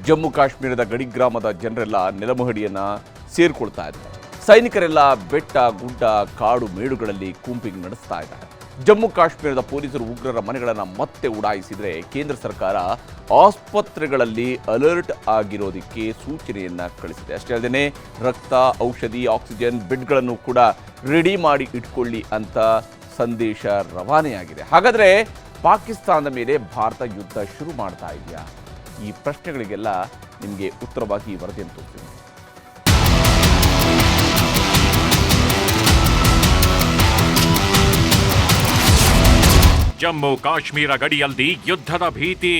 ಜಮ್ಮು ಕಾಶ್ಮೀರದ ಗಡಿ ಗ್ರಾಮದ ಜನರೆಲ್ಲ ನೆಲಮಹಡಿಯನ್ನ ಸೇರಿಕೊಳ್ತಾ ಇದ್ದಾರೆ. ಸೈನಿಕರೆಲ್ಲ ಬೆಟ್ಟ ಗುಡ್ಡ ಕಾಡು ಮೇಡುಗಳಲ್ಲಿ ಕೂಂಪಿಂಗ್ ನಡೆಸ್ತಾ ಇದ್ದಾರೆ. ಜಮ್ಮು ಕಾಶ್ಮೀರದ ಪೊಲೀಸರು ಉಗ್ರರ ಮನೆಗಳನ್ನು ಮತ್ತೆ ಉಡಾಯಿಸಿದರೆ ಕೇಂದ್ರ ಸರ್ಕಾರ ಆಸ್ಪತ್ರೆಗಳಲ್ಲಿ ಅಲರ್ಟ್ ಆಗಿರೋದಕ್ಕೆ ಸೂಚನೆಯನ್ನ ಕಳಿಸಿದೆ. ಅಷ್ಟೇ ಅಲ್ಲದೆ ರಕ್ತ, ಔಷಧಿ, ಆಕ್ಸಿಜನ್ ಬೆಡ್ಗಳನ್ನು ಕೂಡ ರೆಡಿ ಮಾಡಿ ಇಟ್ಕೊಳ್ಳಿ ಅಂತ ಸಂದೇಶ ರವಾನೆಯಾಗಿದೆ. ಹಾಗಾದರೆ ಪಾಕಿಸ್ತಾನದ ಮೇಲೆ ಭಾರತ ಯುದ್ಧ ಶುರು ಮಾಡ್ತಾ ಇದೆಯಾ? ಈ ಪ್ರಶ್ನೆಗಳಿಗೆಲ್ಲ ನಿಮಗೆ ಉತ್ತರವಾಗಿ ಈ ವರದಿಯನ್ನು ತೋರಿಸ್ತೀನಿ. ಜಮ್ಮು ಕಾಶ್ಮೀರ ಗಡಿಯಲ್ಲಿ ಯುದ್ಧದ ಭೀತಿ,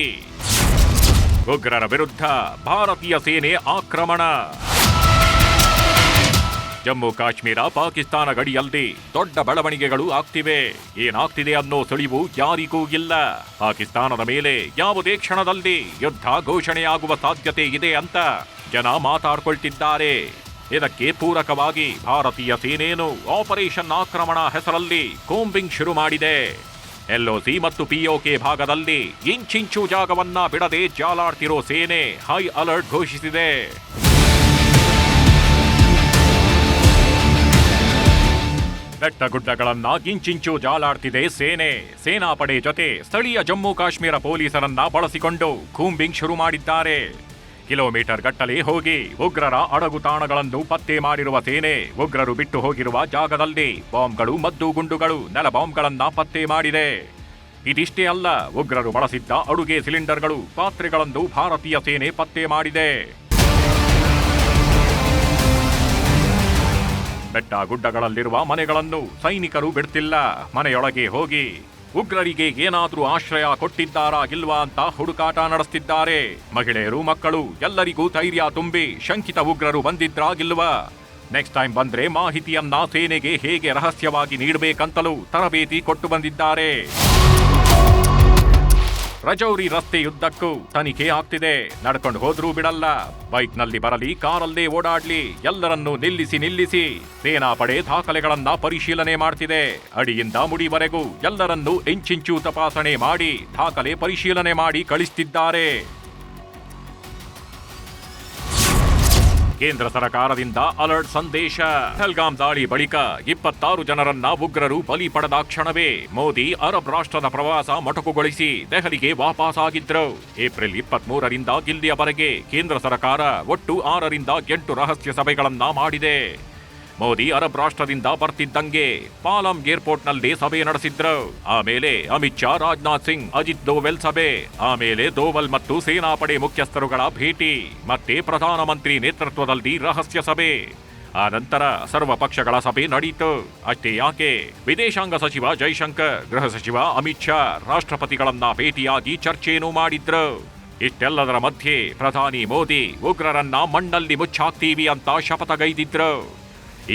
ಉಗ್ರರ ವಿರುದ್ಧ ಭಾರತೀಯ ಸೇನೆ ಆಕ್ರಮಣ. ಜಮ್ಮು ಕಾಶ್ಮೀರ ಪಾಕಿಸ್ತಾನ ಗಡಿಯಲ್ಲಿ ದೊಡ್ಡ ಬೆಳವಣಿಗೆಗಳು ಆಗ್ತಿವೆ. ಏನಾಗ್ತಿದೆ ಅನ್ನೋ ಸುಳಿವು ಯಾರಿಗೂ ಇಲ್ಲ. ಪಾಕಿಸ್ತಾನದ ಮೇಲೆ ಯಾವುದೇ ಕ್ಷಣದಲ್ಲಿ ಯುದ್ಧ ಘೋಷಣೆಯಾಗುವ ಸಾಧ್ಯತೆ ಇದೆ ಅಂತ ಜನ ಮಾತಾಡ್ಕೊಳ್ತಿದ್ದಾರೆ. ಇದಕ್ಕೆ ಪೂರಕವಾಗಿ ಭಾರತೀಯ ಸೇನೆಯನ್ನು ಆಪರೇಷನ್ ಆಕ್ರಮಣ ಹೆಸರಲ್ಲಿ ಕೂಂಬಿಂಗ್ ಶುರು ಮಾಡಿದೆ. ಎಲ್ಒಸಿ ಮತ್ತು ಪಿಒಕೆ ಭಾಗದಲ್ಲಿ ಇಂಚಿಂಚು ಜಾಗವನ್ನ ಬಿಡದೆ ಜಾಲಾಡ್ತಿರೋ ಸೇನೆ ಹೈ ಅಲರ್ಟ್ ಘೋಷಿಸಿದೆ. ಬೆಟ್ಟಗುಡ್ಡಗಳನ್ನ ಇಂಚಿಂಚು ಜಾಲಾಡ್ತಿದೆ ಸೇನೆ. ಸೇನಾಪಡೆ ಜೊತೆ ಸ್ಥಳೀಯ ಜಮ್ಮು ಕಾಶ್ಮೀರ ಪೊಲೀಸರನ್ನ ಬಳಸಿಕೊಂಡು ಕೂಂಬಿಂಗ್ ಶುರು ಮಾಡಿದ್ದಾರೆ. ಕಿಲೋಮೀಟರ್ ಗಟ್ಟಲೆ ಹೋಗಿ ಉಗ್ರರ ಅಡಗುತಾಣಗಳನ್ನು ಪತ್ತೆ ಮಾಡಿರುವ ಸೇನೆ ಉಗ್ರರು ಬಿಟ್ಟು ಹೋಗಿರುವ ಜಾಗದಲ್ಲಿ ಬಾಂಬ್ಗಳು, ಮದ್ದು ಗುಂಡುಗಳು, ನೆಲ ಬಾಂಬ್ಗಳನ್ನ ಪತ್ತೆ ಮಾಡಿದೆ. ಇದಿಷ್ಟೇ ಅಲ್ಲ, ಉಗ್ರರು ಬಳಸಿದ್ದ ಅಡುಗೆ ಸಿಲಿಂಡರ್ಗಳು, ಪಾತ್ರೆಗಳನ್ನು ಭಾರತೀಯ ಸೇನೆ ಪತ್ತೆ ಮಾಡಿದೆ. ಬೆಟ್ಟ ಗುಡ್ಡಗಳಲ್ಲಿರುವ ಮನೆಗಳನ್ನು ಸೈನಿಕರು ಬಿಡ್ತಿಲ್ಲ. ಮನೆಯೊಳಗೆ ಹೋಗಿ ಉಗ್ರರಿಗೆ ಏನಾದ್ರೂ ಆಶ್ರಯ ಕೊಟ್ಟಿದ್ದಾರಾ ಇಲ್ವಾ ಅಂತ ಹುಡುಕಾಟ ನಡೆಸ್ತಿದ್ದಾರೆ. ಮಹಿಳೆಯರು, ಮಕ್ಕಳು ಎಲ್ಲರಿಗೂ ಧೈರ್ಯ ತುಂಬಿ ಶಂಕಿತ ಉಗ್ರರು ಬಂದಿದ್ರಾ ಇಲ್ವಾ, ನೆಕ್ಸ್ಟ್ ಟೈಮ್ ಬಂದ್ರೆ ಮಾಹಿತಿಯನ್ನ ಸೇನೆಗೆ ಹೇಗೆ ರಹಸ್ಯವಾಗಿ ನೀಡಬೇಕಂತಲೂ ತರಬೇತಿ ಕೊಟ್ಟು ಬಂದಿದ್ದಾರೆ. ರಜೌರಿ ರಸ್ತೆಯುದ್ದಕ್ಕೂ ತನಿಖೆ ಆಗ್ತಿದೆ. ನಡ್ಕೊಂಡು ಹೋದ್ರೂ ಬಿಡಲ್ಲ. ಬೈಕ್ನಲ್ಲಿ ಬರಲಿ, ಕಾರಲ್ಲೇ ಓಡಾಡ್ಲಿ, ಎಲ್ಲರನ್ನೂ ನಿಲ್ಲಿಸಿ ಸೇನಾಪಡೆ ದಾಖಲೆಗಳನ್ನ ಪರಿಶೀಲನೆ ಮಾಡ್ತಿದೆ. ಅಡಿಯಿಂದ ಮುಡಿವರೆಗೂ ಎಲ್ಲರನ್ನೂ ಇಂಚಿಂಚು ತಪಾಸಣೆ ಮಾಡಿ ದಾಖಲೆ ಪರಿಶೀಲನೆ ಮಾಡಿ ಕಳಿಸ್ತಿದ್ದಾರೆ. ಕೇಂದ್ರ ಸರ್ಕಾರದಿಂದ ಅಲರ್ಟ್ ಸಂದೇಶ. ಪಹಲ್ಗಾಮ್ ದಾಳಿ ಬಳಿಕ 26 ಜನರನ್ನ ಉಗ್ರರು ಬಲಿ ಪಡೆದ ಕ್ಷಣವೇ ಮೋದಿ ಅರಬ್ ರಾಷ್ಟ್ರದ ಪ್ರವಾಸ ಮೊಟಕುಗೊಳಿಸಿ ದೆಹಲಿಗೆ ವಾಪಸಾಗಿದ್ರು. ಏಪ್ರಿಲ್ 23ರಿಂದ ಇಲ್ಲಿಯವರೆಗೆ ಕೇಂದ್ರ ಸರ್ಕಾರ ಒಟ್ಟು 6ರಿಂದ 8 ರಹಸ್ಯ ಸಭೆಗಳನ್ನ ಮಾಡಿದೆ. ಮೋದಿ ಅರಬ್ ರಾಷ್ಟ್ರದಿಂದ ಬರ್ತಿದ್ದಂಗೆ ಪಾಲಂ ಏರ್ಪೋರ್ಟ್ನಲ್ಲಿ ಸಭೆ ನಡೆಸಿದ್ರು. ಆಮೇಲೆ ಅಮಿತ್ ಶಾ, ರಾಜನಾಥ್ ಸಿಂಗ್, ಅಜಿತ್ ದೋವೆಲ್ ಸಭೆ, ಆಮೇಲೆ ದೋವಲ್ ಮತ್ತು ಸೇನಾಪಡೆ ಮುಖ್ಯಸ್ಥರುಗಳ ಭೇಟಿ, ಮತ್ತೆ ಪ್ರಧಾನಮಂತ್ರಿ ನೇತೃತ್ವದಲ್ಲಿ ರಹಸ್ಯ ಸಭೆ. ಆ ನಂತರ ಸರ್ವ ಪಕ್ಷಗಳ ಸಭೆ ನಡೆಯಿತು. ಅಷ್ಟೇ ಯಾಕೆ, ವಿದೇಶಾಂಗ ಸಚಿವ ಜೈಶಂಕರ್, ಗೃಹ ಸಚಿವ ಅಮಿತ್ ಶಾ ರಾಷ್ಟ್ರಪತಿಗಳನ್ನ ಭೇಟಿಯಾಗಿ ಚರ್ಚೆನೂ ಮಾಡಿದ್ರು. ಇಷ್ಟೆಲ್ಲದರ ಮಧ್ಯೆ ಪ್ರಧಾನಿ ಮೋದಿ ಉಗ್ರರನ್ನ ಮಣ್ಣಲ್ಲಿ ಮುಚ್ಚಾಕ್ತೀವಿ ಅಂತ ಶಪಥಗೈದಿದ್ರು.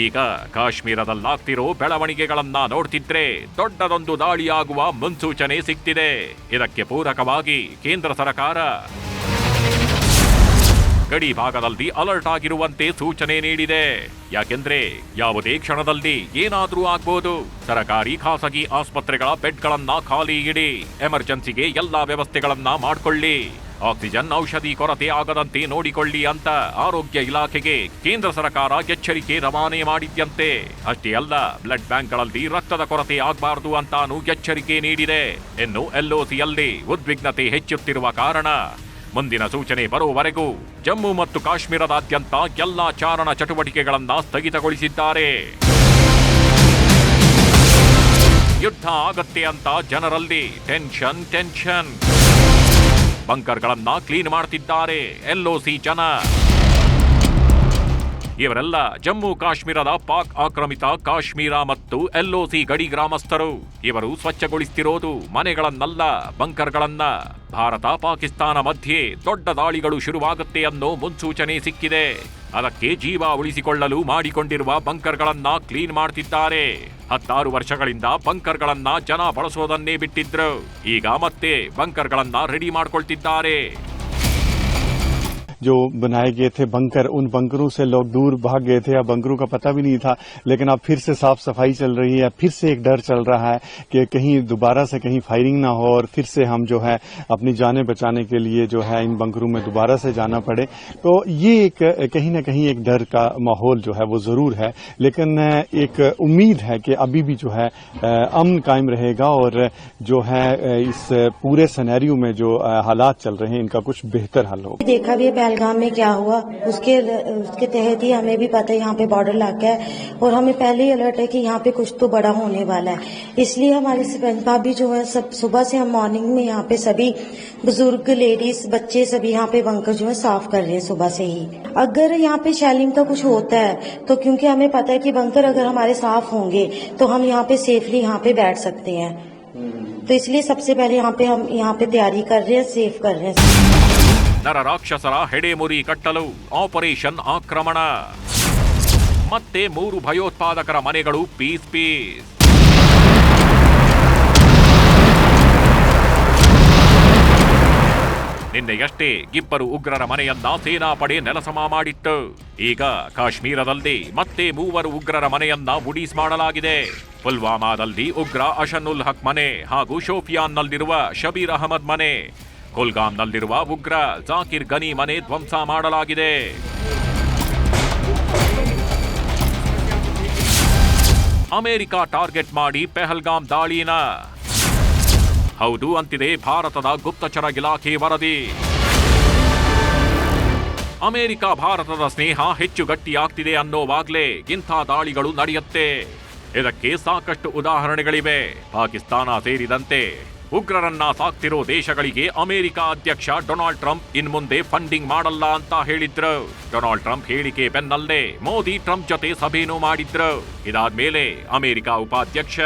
ಈಗ ಕಾಶ್ಮೀರದಲ್ಲಾಗ್ತಿರೋ ಬೆಳವಣಿಗೆಗಳನ್ನ ನೋಡ್ತಿದ್ರೆ ದೊಡ್ಡದೊಂದು ದಾಳಿಯಾಗುವ ಮುನ್ಸೂಚನೆ ಸಿಗ್ತಿದೆ. ಇದಕ್ಕೆ ಪೂರಕವಾಗಿ ಕೇಂದ್ರ ಸರ್ಕಾರ ಗಡಿ ಭಾಗದಲ್ಲಿ ಅಲರ್ಟ್ ಆಗಿರುವಂತೆ ಸೂಚನೆ ನೀಡಿದೆ. ಯಾಕೆಂದ್ರೆ ಯಾವುದೇ ಕ್ಷಣದಲ್ಲಿ ಏನಾದ್ರೂ ಆಗ್ಬೋದು. ಸರಕಾರಿ, ಖಾಸಗಿ ಆಸ್ಪತ್ರೆಗಳ ಬೆಡ್ಗಳನ್ನ ಖಾಲಿ ಇಡಿ, ಎಮರ್ಜೆನ್ಸಿಗೆ ಎಲ್ಲಾ ವ್ಯವಸ್ಥೆಗಳನ್ನ ಮಾಡ್ಕೊಳ್ಳಿ, ಆಕ್ಸಿಜನ್, ಔಷಧಿ ಕೊರತೆ ಆಗದಂತೆ ನೋಡಿಕೊಳ್ಳಿ ಅಂತ ಆರೋಗ್ಯ ಇಲಾಖೆಗೆ ಕೇಂದ್ರ ಸರ್ಕಾರ ಎಚ್ಚರಿಕೆ ರವಾನೆ ಮಾಡಿದ್ಯಂತೆ. ಅಷ್ಟೇ ಅಲ್ಲ, ಬ್ಲಡ್ ಬ್ಯಾಂಕ್ಗಳಲ್ಲಿ ರಕ್ತದ ಕೊರತೆ ಆಗಬಾರದು ಅಂತಾನೂ ಎಚ್ಚರಿಕೆ ನೀಡಿದೆ. ಇನ್ನು ಎಲ್ಒಸಿಯಲ್ಲಿ ಉದ್ವಿಗ್ನತೆ ಹೆಚ್ಚುತ್ತಿರುವ ಕಾರಣ ಮುಂದಿನ ಸೂಚನೆ ಬರುವವರೆಗೂ ಜಮ್ಮು ಮತ್ತು ಕಾಶ್ಮೀರದಾದ್ಯಂತ ಎಲ್ಲಾ ಚಾರಣ ಚಟುವಟಿಕೆಗಳನ್ನ ಸ್ಥಗಿತಗೊಳಿಸಿದ್ದಾರೆ. ಯುದ್ಧ ಆಗತ್ತೆ ಅಂತ ಜನರಲ್ಲಿ ಟೆನ್ಷನ್. ಬಂಕರ್ಗಳನ್ನ ಕ್ಲೀನ್ ಮಾಡ್ತಿದ್ದಾರೆ ಎಲ್ಒಸಿ ಜನ. ಇವರೆಲ್ಲ ಜಮ್ಮು ಕಾಶ್ಮೀರದ ಪಾಕ್ ಆಕ್ರಮಿತ ಕಾಶ್ಮೀರ ಮತ್ತು ಎಲ್ಒಸಿ ಗಡಿ ಗ್ರಾಮಸ್ಥರು. ಇವರು ಸ್ವಚ್ಛಗೊಳಿಸ್ತಿರೋದು ಮನೆಗಳನ್ನಲ್ಲ, ಬಂಕರ್ಗಳನ್ನ. ಭಾರತ ಪಾಕಿಸ್ತಾನ ಮಧ್ಯೆ ದೊಡ್ಡ ದಾಳಿಗಳು ಶುರುವಾಗುತ್ತೆ ಅನ್ನೋ ಮುನ್ಸೂಚನೆ ಸಿಕ್ಕಿದೆ. ಅದಕ್ಕೆ ಜೀವ ಉಳಿಸಿಕೊಳ್ಳಲು ಮಾಡಿಕೊಂಡಿರುವ ಬಂಕರ್ಗಳನ್ನ ಕ್ಲೀನ್ ಮಾಡ್ತಿದ್ದಾರೆ. 16 ವರ್ಷಗಳಿಂದ ಬಂಕರ್ಗಳನ್ನ ಜನ ಬಳಸೋದನ್ನೇ ಬಿಟ್ಟಿದ್ರು. ಈಗ ಮತ್ತೆ ಬಂಕರ್ಗಳನ್ನ ರೆಡಿ ಮಾಡ್ಕೊಳ್ತಿದ್ದಾರೆ. जो बनाए गए थे बंकर, उन बंकरों से लोग दूर भाग गए थे या बंकरों का पता भी नहीं था। लेकिन अब फिर से साफ सफाई चल रही है, फिर से एक डर चल रहा है कि कहीं दोबारा से कहीं फायरिंग ना हो और फिर से हम जो है अपनी जानें बचाने के लिए जो है इन बंकरों में दोबारा से जाना पड़े। तो ये एक कहीं ना कहीं एक डर का माहौल जो है वो जरूर है, लेकिन एक उम्मीद है कि अभी भी जो है अमन कायम रहेगा और जो है इस पूरे सिनेरियो में जो हालात चल रहे हैं इनका कुछ बेहतर हल होगा। देखा भी है पहलगाम में क्या हुआ, उसके तहत ही हमें भी पता है यहाँ पे बॉर्डर इलाका है और हमें पहले ही अलर्ट है कि यहाँ पे कुछ तो बड़ा होने वाला है। इसलिए हमारे सरपंच भाभी जो है सब सुबह से हम मॉर्निंग में यहाँ पे सभी बुजुर्ग, लेडीज, बच्चे सभी यहाँ पे बंकर जो है साफ कर रहे हैं सुबह से ही। अगर यहाँ पे शैलिंग का कुछ होता है तो क्योंकि हमें पता है कि बंकर अगर हमारे साफ होंगे तो हम यहाँ पे सेफली यहाँ पे बैठ सकते हैं, तो इसलिए सबसे पहले हम यहाँ पे तैयारी कर रहे हैं, सेफ कर रहे हैं। ನರರಾಕ್ಷಸರ ಹೆಡೆಮುರಿ ಕಟ್ಟಲು ಆಪರೇಷನ್ ಆಕ್ರಮಣ, ಮತ್ತೆ 3 ಭಯೋತ್ಪಾದಕರ ಮನೆಗಳು ಪೀಸ್ ಪೀಸ್. ನಿನ್ನೆಯಷ್ಟೇ ಇಬ್ಬರು ಉಗ್ರರ ಮನೆಯನ್ನ ಸೇನಾಪಡೆ ನೆಲಸಮ ಮಾಡಿತ್ತು. ಈಗ ಕಾಶ್ಮೀರದಲ್ಲಿ ಮತ್ತೆ 3 ಉಗ್ರರ ಮನೆಯನ್ನ ಬುಡೀಸ್ ಮಾಡಲಾಗಿದೆ. ಪುಲ್ವಾಮಾದಲ್ಲಿ ಉಗ್ರ ಅಶನುಲ್ ಹಕ್ ಮನೆ ಹಾಗೂ ಶೋಪಿಯಾನ್ನಲ್ಲಿರುವ ಶಬೀರ್ ಅಹಮದ್ ಮನೆ, ಕುಲ್ಗಾಮ್ನಲ್ಲಿರುವ ಉಗ್ರ ಜಾಕಿರ್ ಗನಿ ಮನೆ ಧ್ವಂಸ ಮಾಡಲಾಗಿದೆ. ಅಮೆರಿಕ ಟಾರ್ಗೆಟ್ ಮಾಡಿ ಪೆಹಲ್ಗಾಮ್ ದಾಳಿನ ಹೌದು ಅಂತಿದೆ ಭಾರತದ ಗುಪ್ತಚರ ಇಲಾಖೆ ವರದಿ. ಅಮೆರಿಕ ಭಾರತದ ಸ್ನೇಹ ಹೆಚ್ಚು ಗಟ್ಟಿಯಾಗ್ತಿದೆ ಅನ್ನೋವಾಗ್ಲೇ ಇಂಥ ದಾಳಿಗಳು ನಡೆಯುತ್ತೆ. ಇದಕ್ಕೆ ಸಾಕಷ್ಟು ಉದಾಹರಣೆಗಳಿವೆ. ಪಾಕಿಸ್ತಾನ ಸೇರಿದಂತೆ ಉಗ್ರರನ್ನ ಸಾಕ್ತಿರೋ ದೇಶಗಳಿಗೆ ಅಮೆರಿಕ ಅಧ್ಯಕ್ಷ ಡೊನಾಲ್ಡ್ ಟ್ರಂಪ್ ಇನ್ಮುಂದೆ ಫಂಡಿಂಗ್ ಮಾಡಲ್ಲ ಅಂತ ಹೇಳಿದ್ರು. ಡೊನಾಲ್ಡ್ ಟ್ರಂಪ್ ಹೇಳಿಕೆ ಬೆನ್ನಲ್ಲೇ ಮೋದಿ ಟ್ರಂಪ್ ಜೊತೆ ಸಭೆನೂ ಮಾಡಿದ್ರು. ಇದಾದ್ಮೇಲೆ ಅಮೆರಿಕ ಉಪಾಧ್ಯಕ್ಷ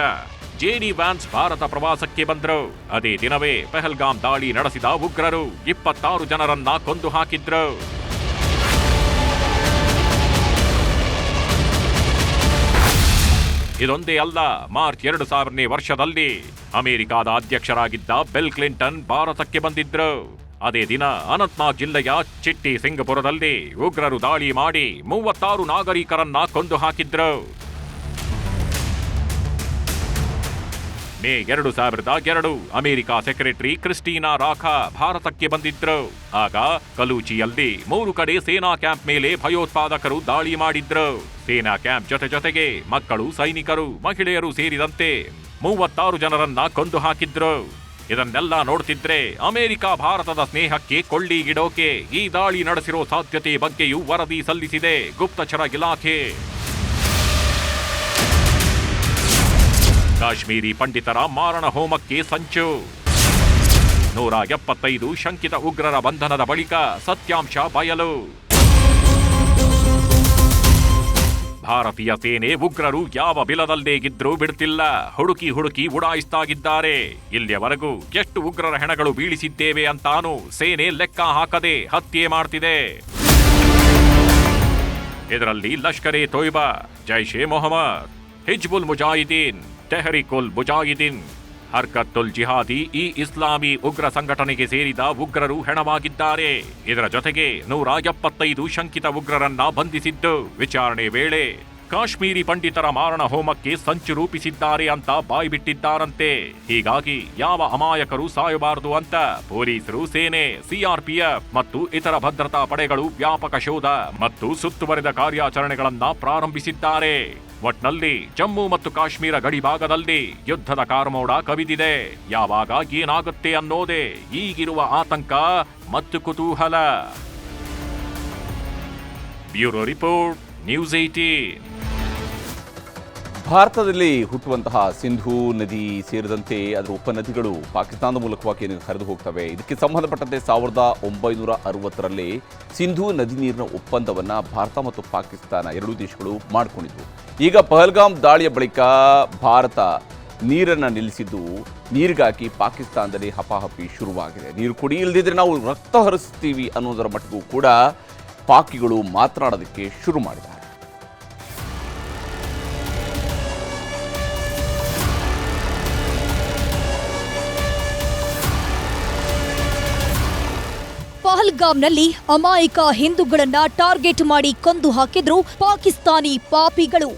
ಜೆಡಿ ವ್ಯಾನ್ಸ್ ಭಾರತ ಪ್ರವಾಸಕ್ಕೆ ಬಂದ್ರು. ಅದೇ ದಿನವೇ ಪೆಹಲ್ಗಾಮ್ ದಾಳಿ ನಡೆಸಿದ ಉಗ್ರರು 26 ಜನರನ್ನ ಕೊಂದು ಹಾಕಿದ್ರು. ಇದೊಂದೇ ಅಲ್ಲ, ಮಾರ್ಚ್ 2000ನೇ ವರ್ಷದಲ್ಲಿ ಅಮೆರಿಕಾದ ಅಧ್ಯಕ್ಷರಾಗಿದ್ದ ಬಿಲ್ ಕ್ಲಿಂಟನ್ ಭಾರತಕ್ಕೆ ಬಂದಿದ್ರು. ಅದೇ ದಿನ ಅನಂತನಾಗ್ ಜಿಲ್ಲೆಯ ಚಿಟ್ಟಿ ಸಿಂಗಪುರದಲ್ಲಿ ಉಗ್ರರು ದಾಳಿ ಮಾಡಿ 36 ನಾಗರಿಕರನ್ನ ಕೊಂದು ಹಾಕಿದ್ರು. ಮೇ 2002 ಅಮೆರಿಕ ಸೆಕ್ರೆಟರಿ ಕ್ರಿಸ್ಟಿನಾ ರಾಖಾ ಭಾರತಕ್ಕೆ ಬಂದಿದ್ರು. ಆಗ ಕಲೂಚಿಯಲ್ಲಿ 3 ಕಡೆ ಸೇನಾ ಕ್ಯಾಂಪ್ ಮೇಲೆ ಭಯೋತ್ಪಾದಕರು ದಾಳಿ ಮಾಡಿದ್ರು. ಸೇನಾ ಕ್ಯಾಂಪ್ ಜೊತೆಗೆ ಮಕ್ಕಳು, ಸೈನಿಕರು, ಮಹಿಳೆಯರು ಸೇರಿದಂತೆ 36 ಜನರನ್ನ ಕೊಂದು ಹಾಕಿದ್ರು. ಇದನ್ನೆಲ್ಲ ನೋಡ್ತಿದ್ರೆ ಅಮೆರಿಕ ಭಾರತದ ಸ್ನೇಹಕ್ಕೆ ಕೊಳ್ಳಿಗಿಡೋಕೆ ಈ ದಾಳಿ ನಡೆಸಿರೋ ಸಾಧ್ಯತೆ ಬಗ್ಗೆಯೂ ವರದಿ ಸಲ್ಲಿಸಿದೆ ಗುಪ್ತಚರ ಇಲಾಖೆ. ಕಾಶ್ಮೀರಿ ಪಂಡಿತರ ಮಾರಣ ಹೋಮಕ್ಕೆ ಸಂಚು. 175 ಶಂಕಿತ ಉಗ್ರರ ಬಂಧನದ ಬಳಿಕ ಸತ್ಯಾಂಶ ಬಯಲು. ಭಾರತೀಯ ಸೇನೆ ಉಗ್ರರು ಯಾವ ಬಿಲದಲ್ಲೇ ಇದ್ರೂ ಬಿಡ್ತಿಲ್ಲ. ಹುಡುಕಿ ಉಡಾಯಿಸ್ತಾಗಿದ್ದಾರೆ. ಇಲ್ಲಿಯವರೆಗೂ ಎಷ್ಟು ಉಗ್ರರ ಹೆಣಗಳು ಬೀಳಿಸಿದ್ದೇವೆ ಅಂತಾನು ಸೇನೆ ಲೆಕ್ಕ ಹಾಕದೆ ಹತ್ಯೆ ಮಾಡ್ತಿದೆ. ಇದರಲ್ಲಿ ಲಷ್ಕರ್ ಎ ತೊಯ್ಬಾ, ಜೈಷ್ ಎ ಮೊಹಮ್ಮದ್, ಹಿಜ್ಬುಲ್ ಮುಜಾಹಿದೀನ್, ತೆಹರಿಕ್ ಉಲ್ ಮುಜಾಹಿದೀನ್, ಹರ್ಕತ್ ಉಲ್ ಜಿಹಾದಿ ಈ ಇಸ್ಲಾಮಿ ಉಗ್ರ ಸಂಘಟನೆಗೆ ಸೇರಿದ ಉಗ್ರರು ಹೆಣವಾಗಿದ್ದಾರೆ. ಇದರ ಜೊತೆಗೆ 175 ಶಂಕಿತ ಉಗ್ರರನ್ನ ಬಂಧಿಸಿದ್ದು ವಿಚಾರಣೆ ವೇಳೆ ಕಾಶ್ಮೀರಿ ಪಂಡಿತರ ಮಾರಣ ಹೋಮಕ್ಕೆ ಸಂಚು ರೂಪಿಸಿದ್ದಾರೆ ಅಂತ ಬಾಯ್ಬಿಟ್ಟಿದ್ದಾರಂತೆ. ಹೀಗಾಗಿ ಯಾವ ಅಮಾಯಕರು ಸಾಯಬಾರದು ಅಂತ ಪೊಲೀಸರು, ಸೇನೆ, ಸಿಆರ್ಪಿಎಫ್ ಮತ್ತು ಇತರ ಭದ್ರತಾ ಪಡೆಗಳು ವ್ಯಾಪಕ ಶೋಧ ಮತ್ತು ಸುತ್ತುವರಿದ ಕಾರ್ಯಾಚರಣೆಗಳನ್ನ ಪ್ರಾರಂಭಿಸಿದ್ದಾರೆ. ಒಟ್ನಲ್ಲಿ ಜಮ್ಮು ಮತ್ತು ಕಾಶ್ಮೀರ ಗಡಿ ಭಾಗದಲ್ಲಿ ಯುದ್ಧದ ಕಾರ್ಮೋಡ ಕವಿದಿದೆ. ಯಾವಾಗ ಏನಾಗುತ್ತೆ ಅನ್ನೋದೇ ಈಗಿರುವ ಆತಂಕ ಮತ್ತು ಕುತೂಹಲ. Bureau report, news 18. ಭಾರತದಲ್ಲಿ ಹುಟ್ಟುವಂತಹ ಸಿಂಧೂ ನದಿ ಸೇರಿದಂತೆ ಅದರ ಉಪನದಿಗಳು ಪಾಕಿಸ್ತಾನದ ಮೂಲಕವಾಗಿ ಹರಿದು ಹೋಗ್ತವೆ. ಇದಕ್ಕೆ ಸಂಬಂಧಪಟ್ಟಂತೆ 1960ರಲ್ಲಿ ಸಿಂಧೂ ನದಿ ನೀರಿನ ಒಪ್ಪಂದವನ್ನು ಭಾರತ ಮತ್ತು ಪಾಕಿಸ್ತಾನ ಎರಡೂ ದೇಶಗಳು ಮಾಡಿಕೊಂಡಿದ್ವು. ಈಗ ಪಹಲ್ಗಾಮ್ ದಾಳಿಯ ಬಳಿಕ ಭಾರತ ನೀರನ್ನು ನಿಲ್ಲಿಸಿದ್ದು ನೀರಿಗಾಗಿ ಪಾಕಿಸ್ತಾನದಲ್ಲಿ ಹಪಾಹಪಿ ಶುರುವಾಗಿದೆ. ನೀರು ಕುಡಿ ಇಲ್ಲದಿದ್ರೆ ನಾವು ರಕ್ತ ಹರಿಸ್ತೀವಿ ಅನ್ನೋದರ ಮಟ್ಟಿಗೂ ಕೂಡ ಪಾಕಿಗಳು ಮಾತನಾಡೋದಕ್ಕೆ ಶುರು ಮಾಡಿದ್ದಾರೆ. ಪಹಲ್ಗಾಮ್ನಲ್ಲಿ ಅಮಾಯಕ ಹಿಂದೂಗಳನ್ನ ಟಾರ್ಗೆಟ್ ಮಾಡಿ ಕೊಂದು ಹಾಕಿದ್ರು ಪಾಕಿಸ್ತಾನಿ ಪಾಪಿಗಳು.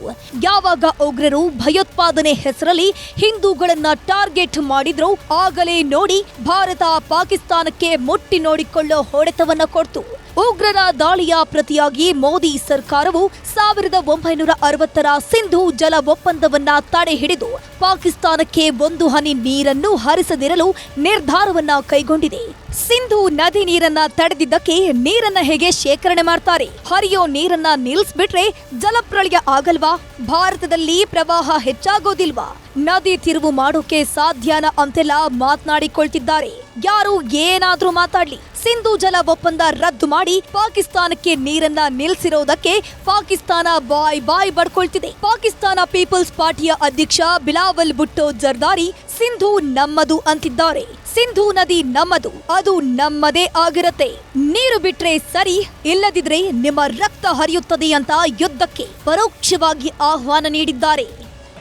ಯಾವಾಗ ಉಗ್ರರು ಭಯೋತ್ಪಾದನೆ ಹೆಸರಲ್ಲಿ ಹಿಂದೂಗಳನ್ನ ಟಾರ್ಗೆಟ್ ಮಾಡಿದ್ರು ಆಗಲೇ ನೋಡಿ ಭಾರತ ಪಾಕಿಸ್ತಾನಕ್ಕೆ ಮುಟ್ಟಿ ನೋಡಿಕೊಳ್ಳೋ ಹೊಡೆತವನ್ನ ಕೊಡ್ತು. ಉಗ್ರರ ದಾಳಿಯ ಪ್ರತಿಯಾಗಿ ಮೋದಿ ಸರ್ಕಾರವು 1960ರ ಸಿಂಧೂ ಜಲ ಒಪ್ಪಂದವನ್ನ ತಡೆ ಹಿಡಿದು ಪಾಕಿಸ್ತಾನಕ್ಕೆ ಒಂದು ಹನಿ ನೀರನ್ನು ಹರಿಸದಿರಲು ನಿರ್ಧಾರವನ್ನ ಕೈಗೊಂಡಿದೆ. ಸಿಂಧೂ ನದಿ ನೀರನ್ನ ತಡೆದಿದ್ದಕ್ಕೆ ನೀರನ್ನ ಹೇಗೆ ಶೇಖರಣೆ ಮಾಡ್ತಾರೆ? ಹರಿಯೋ ನೀರನ್ನ ನಿಲ್ಲಿಸ್ಬಿಟ್ರೆ ಜಲಪ್ರಳಯ ಆಗಲ್ವಾ? ಭಾರತದಲ್ಲಿ ಪ್ರವಾಹ ಹೆಚ್ಚಾಗೋದಿಲ್ವಾ? ನದಿ ತಿರುವು ಮಾಡೋಕೆ ಸಾಧ್ಯನಾ ಅಂತೆಲ್ಲ ಮಾತನಾಡಿಕೊಳ್ತಿದ್ದಾರೆ. ಯಾರು ಏನಾದ್ರೂ ಮಾತಾಡ್ಲಿ, ಸಿಂಧೂ ಜಲ ಒಪ್ಪಂದ ರದ್ದು ಮಾಡಿ ಪಾಕಿಸ್ತಾನಕ್ಕೆ ನೀರನ್ನ ನಿಲ್ಲಿಸಿರೋದಕ್ಕೆ ಪಾಕಿಸ್ತಾನ ಬಾಯ್ ಬಡ್ಕೊಳ್ತಿದೆ. ಪಾಕಿಸ್ತಾನ ಪೀಪಲ್ಸ್ ಪಾರ್ಟಿಯ ಅಧ್ಯಕ್ಷ ಬಿಲಾವಲ್ ಭುಟ್ಟೋ ಜರ್ದಾರಿ ಸಿಂಧೂ ನಮ್ಮದು ಅಂತಿದ್ದಾರೆ. ಸಿಂಧೂ ನದಿ ನಮ್ಮದು, ಅದು ನಮ್ಮದೇ ಆಗಿರತ್ತೆ. ನೀರು ಬಿಟ್ರೆ ಸರಿ, ಇಲ್ಲದಿದ್ರೆ ನಿಮ್ಮ ರಕ್ತ ಹರಿಯುತ್ತದೆ ಅಂತ ಯುದ್ಧಕ್ಕೆ ಪರೋಕ್ಷವಾಗಿ ಆಹ್ವಾನ ನೀಡಿದ್ದಾರೆ.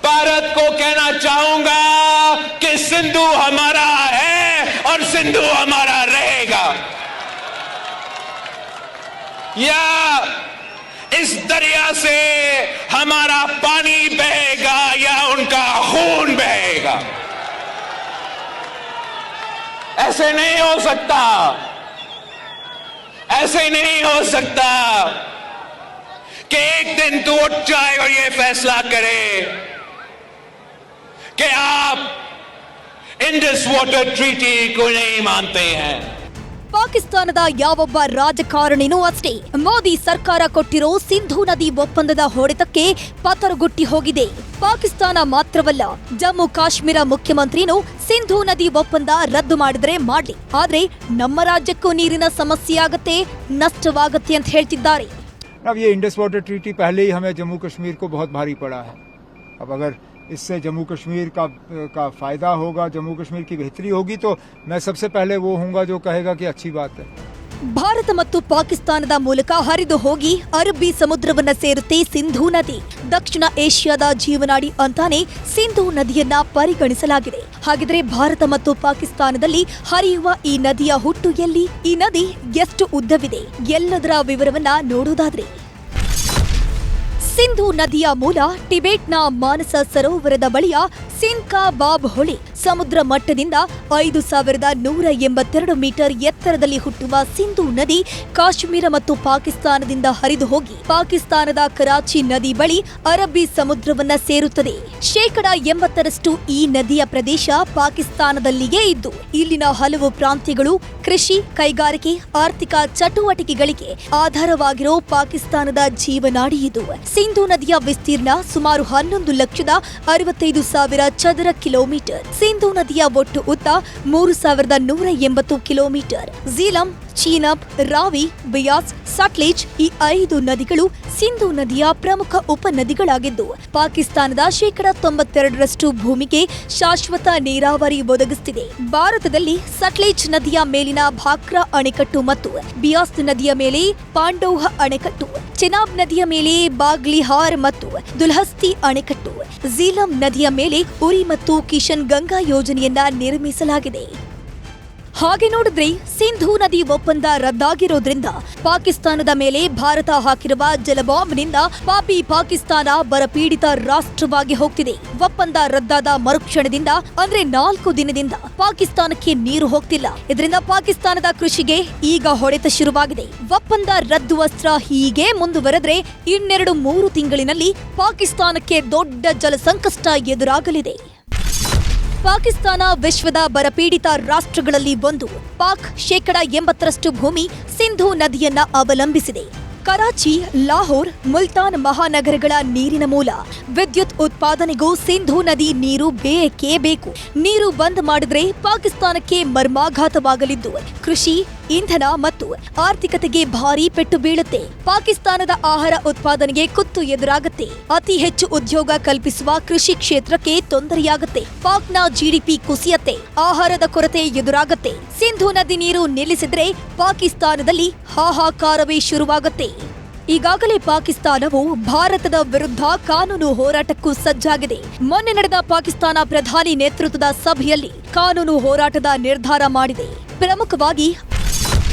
भारत को कहना चाहूंगा कि सिंधु हमारा है और सिंधु हमारा रहेगा। या इस दरिया से हमारा पानी बहेगा या उनका खून बहेगा। ऐसे नहीं हो सकता, ऐसे नहीं हो सकता कि एक दिन तू उठ जाए और ये फैसला करे कि आप इंडस वाटर ट्रीटी को नहीं मानते हैं। ಪಾಕಿಸ್ತಾನದ ಯಾವೊಬ್ಬ ರಾಜಕಾರಣಿನೂ ಅಷ್ಟೇ ಮೋದಿ ಸರ್ಕಾರ ಕೊಟ್ಟಿರೋ ಸಿಂಧೂ ನದಿ ಒಪ್ಪಂದದ ಹೊಡೆತಕ್ಕೆ ಪತರಗುಟ್ಟಿ ಹೋಗಿದೆ. ಪಾಕಿಸ್ತಾನ ಮಾತ್ರವಲ್ಲ, ಜಮ್ಮು ಕಾಶ್ಮೀರ ಮುಖ್ಯಮಂತ್ರಿನೂ ಸಿಂಧೂ ನದಿ ಒಪ್ಪಂದ ರದ್ದು ಮಾಡಿದ್ರೆ ಮಾಡ್ಲಿ, ಆದ್ರೆ ನಮ್ಮ ರಾಜ್ಯಕ್ಕೂ ನೀರಿನ ಸಮಸ್ಯೆ ಆಗತ್ತೆ, ನಷ್ಟವಾಗತ್ತೆ ಅಂತ ಹೇಳ್ತಿದ್ದಾರೆ. अब ये इंडस वाटर ट्रीटी पहले ही हमें जम्मू कश्मीर को बहुत भारी पड़ा है। अब अगर इससे जम्मू कश्मीर का फायदा होगा, जम्मू कश्मीर की बेहतरी होगी, तो मैं सबसे पहले वो हूँगा जो कहेगा कि अच्छी बात है। ಭಾರತ ಮತ್ತು ಪಾಕಿಸ್ತಾನದ ಮೂಲಕ ಹರಿದು ಹೋಗಿ ಅರಬ್ಬಿ ಸಮುದ್ರವನ್ನ ಸೇರುತ್ತೆ ಸಿಂಧೂ ನದಿ. ದಕ್ಷಿಣ ಏಷ್ಯಾದ ಜೀವನಾಡಿ ಅಂತಾನೆ ಸಿಂಧೂ ನದಿಯನ್ನ ಪರಿಗಣಿಸಲಾಗಿದೆ. ಹಾಗಿದ್ರೆ ಭಾರತ ಮತ್ತು ಪಾಕಿಸ್ತಾನದಲ್ಲಿ ಹರಿಯುವ ಈ ನದಿಯ ಹುಟ್ಟು ಎಲ್ಲಿ? ಈ ನದಿ ಎಷ್ಟು ಉದ್ದವಿದೆ? ಎಲ್ಲದರ ವಿವರವನ್ನ ನೋಡುವುದಾದ್ರೆ, ಸಿಂಧೂ ನದಿಯ ಮೂಲ ಟಿಬೆಟ್ನ ಮಾನಸ ಸರೋವರದ ಬಳಿಯ ಸಿನ್ಕಾ ಬಾಬ್ ಹೊಳೆ. ಸಮುದ್ರ ಮಟ್ಟದಿಂದ 5182 ಮೀಟರ್ ಎತ್ತರದಲ್ಲಿ ಹುಟ್ಟುವ ಸಿಂಧೂ ನದಿ ಕಾಶ್ಮೀರ ಮತ್ತು ಪಾಕಿಸ್ತಾನದಿಂದ ಹರಿದು ಹೋಗಿ ಪಾಕಿಸ್ತಾನದ ಕರಾಚಿ ನದಿ ಬಳಿ ಅರಬ್ಬಿ ಸಮುದ್ರವನ್ನ ಸೇರುತ್ತದೆ. 80% ಈ ನದಿಯ ಪ್ರದೇಶ ಪಾಕಿಸ್ತಾನದಲ್ಲಿಯೇ ಇದ್ದು ಇಲ್ಲಿನ ಹಲವು ಪ್ರಾಂತ್ಯಗಳು ಕೃಷಿ, ಕೈಗಾರಿಕೆ, ಆರ್ಥಿಕ ಚಟುವಟಿಕೆಗಳಿಗೆ ಆಧಾರವಾಗಿರೋ ಪಾಕಿಸ್ತಾನದ ಜೀವನಾಡಿ ಇದು. ಸಿಂಧೂ ನದಿಯ ವಿಸ್ತೀರ್ಣ ಸುಮಾರು 11,65,000 ಚದರ ಕಿಲೋಮೀಟರ್. ಸಿಂಧೂ ನದಿಯ ಒಟ್ಟು ಉದ್ದ 3,180 ಕಿಲೋಮೀಟರ್. ಝೀಲಂ, ಚೀನಬ್, ರಾವಿ, ಬಿಯಾಸ್, ಸಟ್ಲೇಜ್ ಈ 5 ನದಿಗಳು ಸಿಂಧೂ ನದಿಯ ಪ್ರಮುಖ ಉಪನದಿಗಳಾಗಿದ್ದು ಪಾಕಿಸ್ತಾನದ 92% ಭೂಮಿಗೆ ಶಾಶ್ವತ ನೀರಾವರಿ ಒದಗಿಸುತ್ತಿದೆ. ಭಾರತದಲ್ಲಿ ಸಟ್ಲೇಜ್ ನದಿಯ ಮೇಲಿನ ಭಾಕ್ರಾ ಅಣೆಕಟ್ಟು ಮತ್ತು ಬಿಯಾಸ್ ನದಿಯ ಮೇಲೆ ಪಾಂಡೋಹ ಅಣೆಕಟ್ಟು, ಚೆನಾಬ್ ನದಿಯ ಮೇಲೆ ಬಾಗ್ಲಿಹಾರ್ ಮತ್ತು ದುಲ್ಹಸ್ತಿ ಅಣೆಕಟ್ಟು, ಝೀಲಂ ನದಿಯ ಮೇಲೆ ಉರಿ ಮತ್ತು ಕಿಶನ್ ಗಂಗಾ ಯೋಜನೆಯನ್ನ ನಿರ್ಮಿಸಲಾಗಿದೆ. ಹಾಗೆ ನೋಡಿದ್ರೆ ಸಿಂಧೂ ನದಿ ಒಪ್ಪಂದ ರದ್ದಾಗಿರೋದ್ರಿಂದ ಪಾಕಿಸ್ತಾನದ ಮೇಲೆ ಭಾರತ ಹಾಕಿರುವ ಜಲಬಾಂಬ್ನಿಂದ ಪಾಪಿ ಪಾಕಿಸ್ತಾನ ಬರಪೀಡಿತ ರಾಷ್ಟ್ರವಾಗಿ ಹೋಗ್ತಿದೆ. ಒಪ್ಪಂದ ರದ್ದಾದ ಮರುಕ್ಷಣದಿಂದ ಅಂದ್ರೆ 4 ದಿನದಿಂದ ಪಾಕಿಸ್ತಾನಕ್ಕೆ ನೀರು ಹೋಗ್ತಿಲ್ಲ. ಇದರಿಂದ ಪಾಕಿಸ್ತಾನದ ಕೃಷಿಗೆ ಈಗ ಹೊಡೆತ ಶುರುವಾಗಿದೆ. ಒಪ್ಪಂದ ರದ್ದು ಅಸ್ತ್ರ ಹೀಗೆ ಮುಂದುವರೆದ್ರೆ 2-3 ತಿಂಗಳಿನಲ್ಲಿ ಪಾಕಿಸ್ತಾನಕ್ಕೆ ದೊಡ್ಡ ಜಲ ಸಂಕಷ್ಟ ಎದುರಾಗಲಿದೆ. ಪಾಕಿಸ್ತಾನ ವಿಶ್ವದ ಬರಪೀಡಿತ ರಾಷ್ಟ್ರಗಳಲ್ಲಿ ಒಂದು. ಪಾಕ್ 80% ಭೂಮಿ ಸಿಂಧೂ ನದಿಯನ್ನ ಅವಲಂಬಿಸಿದೆ. ಕರಾಚಿ, ಲಾಹೋರ್, ಮುಲ್ತಾನ್ ಮಹಾನಗರಗಳ ನೀರಿನ ಮೂಲ. ವಿದ್ಯುತ್ ಉತ್ಪಾದನೆಗೂ ಸಿಂಧೂ ನದಿ ನೀರು ಬೇಕೇ ಬೇಕು. ನೀರು ಬಂದ್ ಮಾಡಿದ್ರೆ ಪಾಕಿಸ್ತಾನಕ್ಕೆ ಮರ್ಮಾಘಾತವಾಗಲಿದ್ದು ಕೃಷಿ, ಇಂಧನ ಮತ್ತು ಆರ್ಥಿಕತೆಗೆ ಭಾರೀ ಪೆಟ್ಟು ಬೀಳುತ್ತೆ. ಪಾಕಿಸ್ತಾನದ ಆಹಾರ ಉತ್ಪಾದನೆಗೆ ಕುತ್ತು ಎದುರಾಗುತ್ತೆ. ಅತಿ ಹೆಚ್ಚು ಉದ್ಯೋಗ ಕಲ್ಪಿಸುವ ಕೃಷಿ ಕ್ಷೇತ್ರಕ್ಕೆ ತೊಂದರೆಯಾಗುತ್ತೆ. ಪಾಕ್ನ ಜಿಡಿಪಿ ಕುಸಿಯತ್ತೆ. ಆಹಾರದ ಕೊರತೆ ಎದುರಾಗುತ್ತೆ. ಸಿಂಧೂ ನದಿ ನೀರು ನಿಲ್ಲಿಸಿದ್ರೆ ಪಾಕಿಸ್ತಾನದಲ್ಲಿ ಹಾಹಾಕಾರವೇ ಶುರುವಾಗುತ್ತೆ. ಈಗಾಗಲೇ ಪಾಕಿಸ್ತಾನವು ಭಾರತದ ವಿರುದ್ಧ ಕಾನೂನು ಹೋರಾಟಕ್ಕೂ ಸಜ್ಜಾಗಿದೆ. ಮೊನ್ನೆ ನಡೆದ ಪಾಕಿಸ್ತಾನ ಪ್ರಧಾನಿ ನೇತೃತ್ವದ ಸಭೆಯಲ್ಲಿ ಕಾನೂನು ಹೋರಾಟದ ನಿರ್ಧಾರ ಮಾಡಿದೆ. ಪ್ರಮುಖವಾಗಿ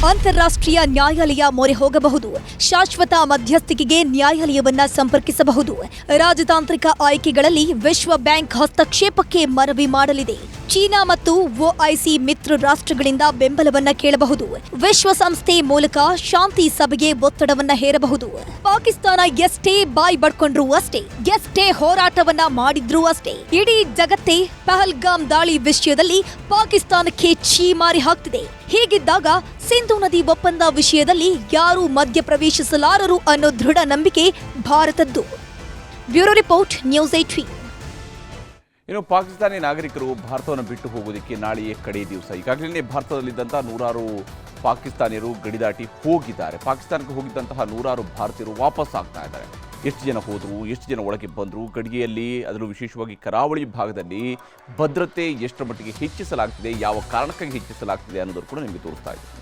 ಅಂತಾರಾಷ್ಟ್ರೀಯ ನ್ಯಾಯಾಲಯ ಮೊರೆ ಹೋಗಬಹುದು. ಶಾಶ್ವತ ಮಧ್ಯಸ್ಥಿಕೆಗೆ ನ್ಯಾಯಾಲಯವನ್ನ ಸಂಪರ್ಕಿಸಬಹುದು. ರಾಜತಾಂತ್ರಿಕ ಆಯ್ಕೆಗಳಲ್ಲಿ ವಿಶ್ವ ಬ್ಯಾಂಕ್ ಹಸ್ತಕ್ಷೇಪಕ್ಕೆ ಮನವಿ ಮಾಡಲಿದೆ. ಚೀನಾ ಮತ್ತು ಒಐಸಿ ಮಿತ್ರ ರಾಷ್ಟ್ರಗಳಿಂದ ಬೆಂಬಲವನ್ನ ಕೇಳಬಹುದು. ವಿಶ್ವಸಂಸ್ಥೆ ಮೂಲಕ ಶಾಂತಿ ಸಭೆಗೆ ಒತ್ತಡವನ್ನ ಹೇರಬಹುದು. ಪಾಕಿಸ್ತಾನ ಎಷ್ಟೇ ಬಾಯ್ ಬಡ್ಕೊಂಡ್ರೂ ಅಷ್ಟೇ, ಎಷ್ಟೇ ಹೋರಾಟವನ್ನ ಮಾಡಿದ್ರೂ ಅಷ್ಟೇ, ಇಡೀ ಜಗತ್ತೇ ಪಹಲ್ಗಾಮ್ ದಾಳಿ ವಿಷಯದಲ್ಲಿ ಪಾಕಿಸ್ತಾನಕ್ಕೆ ಛೀಮಾರಿ ಹಾಕ್ತಿದೆ. ಹೀಗಿದ್ದಾಗ ಸಿಂಧೂ ನದಿ ಒಪ್ಪಂದ ವಿಷಯದಲ್ಲಿ ಯಾರೂ ಮಧ್ಯಪ್ರವೇಶಿಸಲಾರರು ಅನ್ನೋ ದೃಢ ನಂಬಿಕೆ ಭಾರತದ್ದು. Bureau report, news 18. ಇನ್ನು ಪಾಕಿಸ್ತಾನಿ ನಾಗರಿಕರು ಭಾರತವನ್ನು ಬಿಟ್ಟು ಹೋಗೋದಕ್ಕೆ ನಾಳೆಯೇ ಕಡೆ ದಿವಸ. ಈಗಾಗಲೇ ಭಾರತದಲ್ಲಿದ್ದಂಥ ನೂರಾರು ಪಾಕಿಸ್ತಾನಿಯರು ಗಡಿ ದಾಟಿ ಹೋಗಿದ್ದಾರೆ. ಪಾಕಿಸ್ತಾನಕ್ಕೆ ಹೋಗಿದ್ದಂತಹ ನೂರಾರು ಭಾರತೀಯರು ವಾಪಸ್ ಆಗ್ತಾ ಇದ್ದಾರೆ. ಎಷ್ಟು ಜನ ಹೋದರು, ಎಷ್ಟು ಜನ ಒಳಗೆ ಬಂದರು, ಗಡಿಗೆಯಲ್ಲಿ ಅದರಲ್ಲೂ ವಿಶೇಷವಾಗಿ ಕರಾವಳಿ ಭಾಗದಲ್ಲಿ ಭದ್ರತೆ ಎಷ್ಟರ ಮಟ್ಟಿಗೆ ಹೆಚ್ಚಿಸಲಾಗ್ತಿದೆ, ಯಾವ ಕಾರಣಕ್ಕಾಗಿ ಹೆಚ್ಚಿಸಲಾಗ್ತಿದೆ ಅನ್ನೋದನ್ನು ಕೂಡ ನಿಮಗೆ ತೋರಿಸ್ತಾ ಇದ್ದೀನಿ.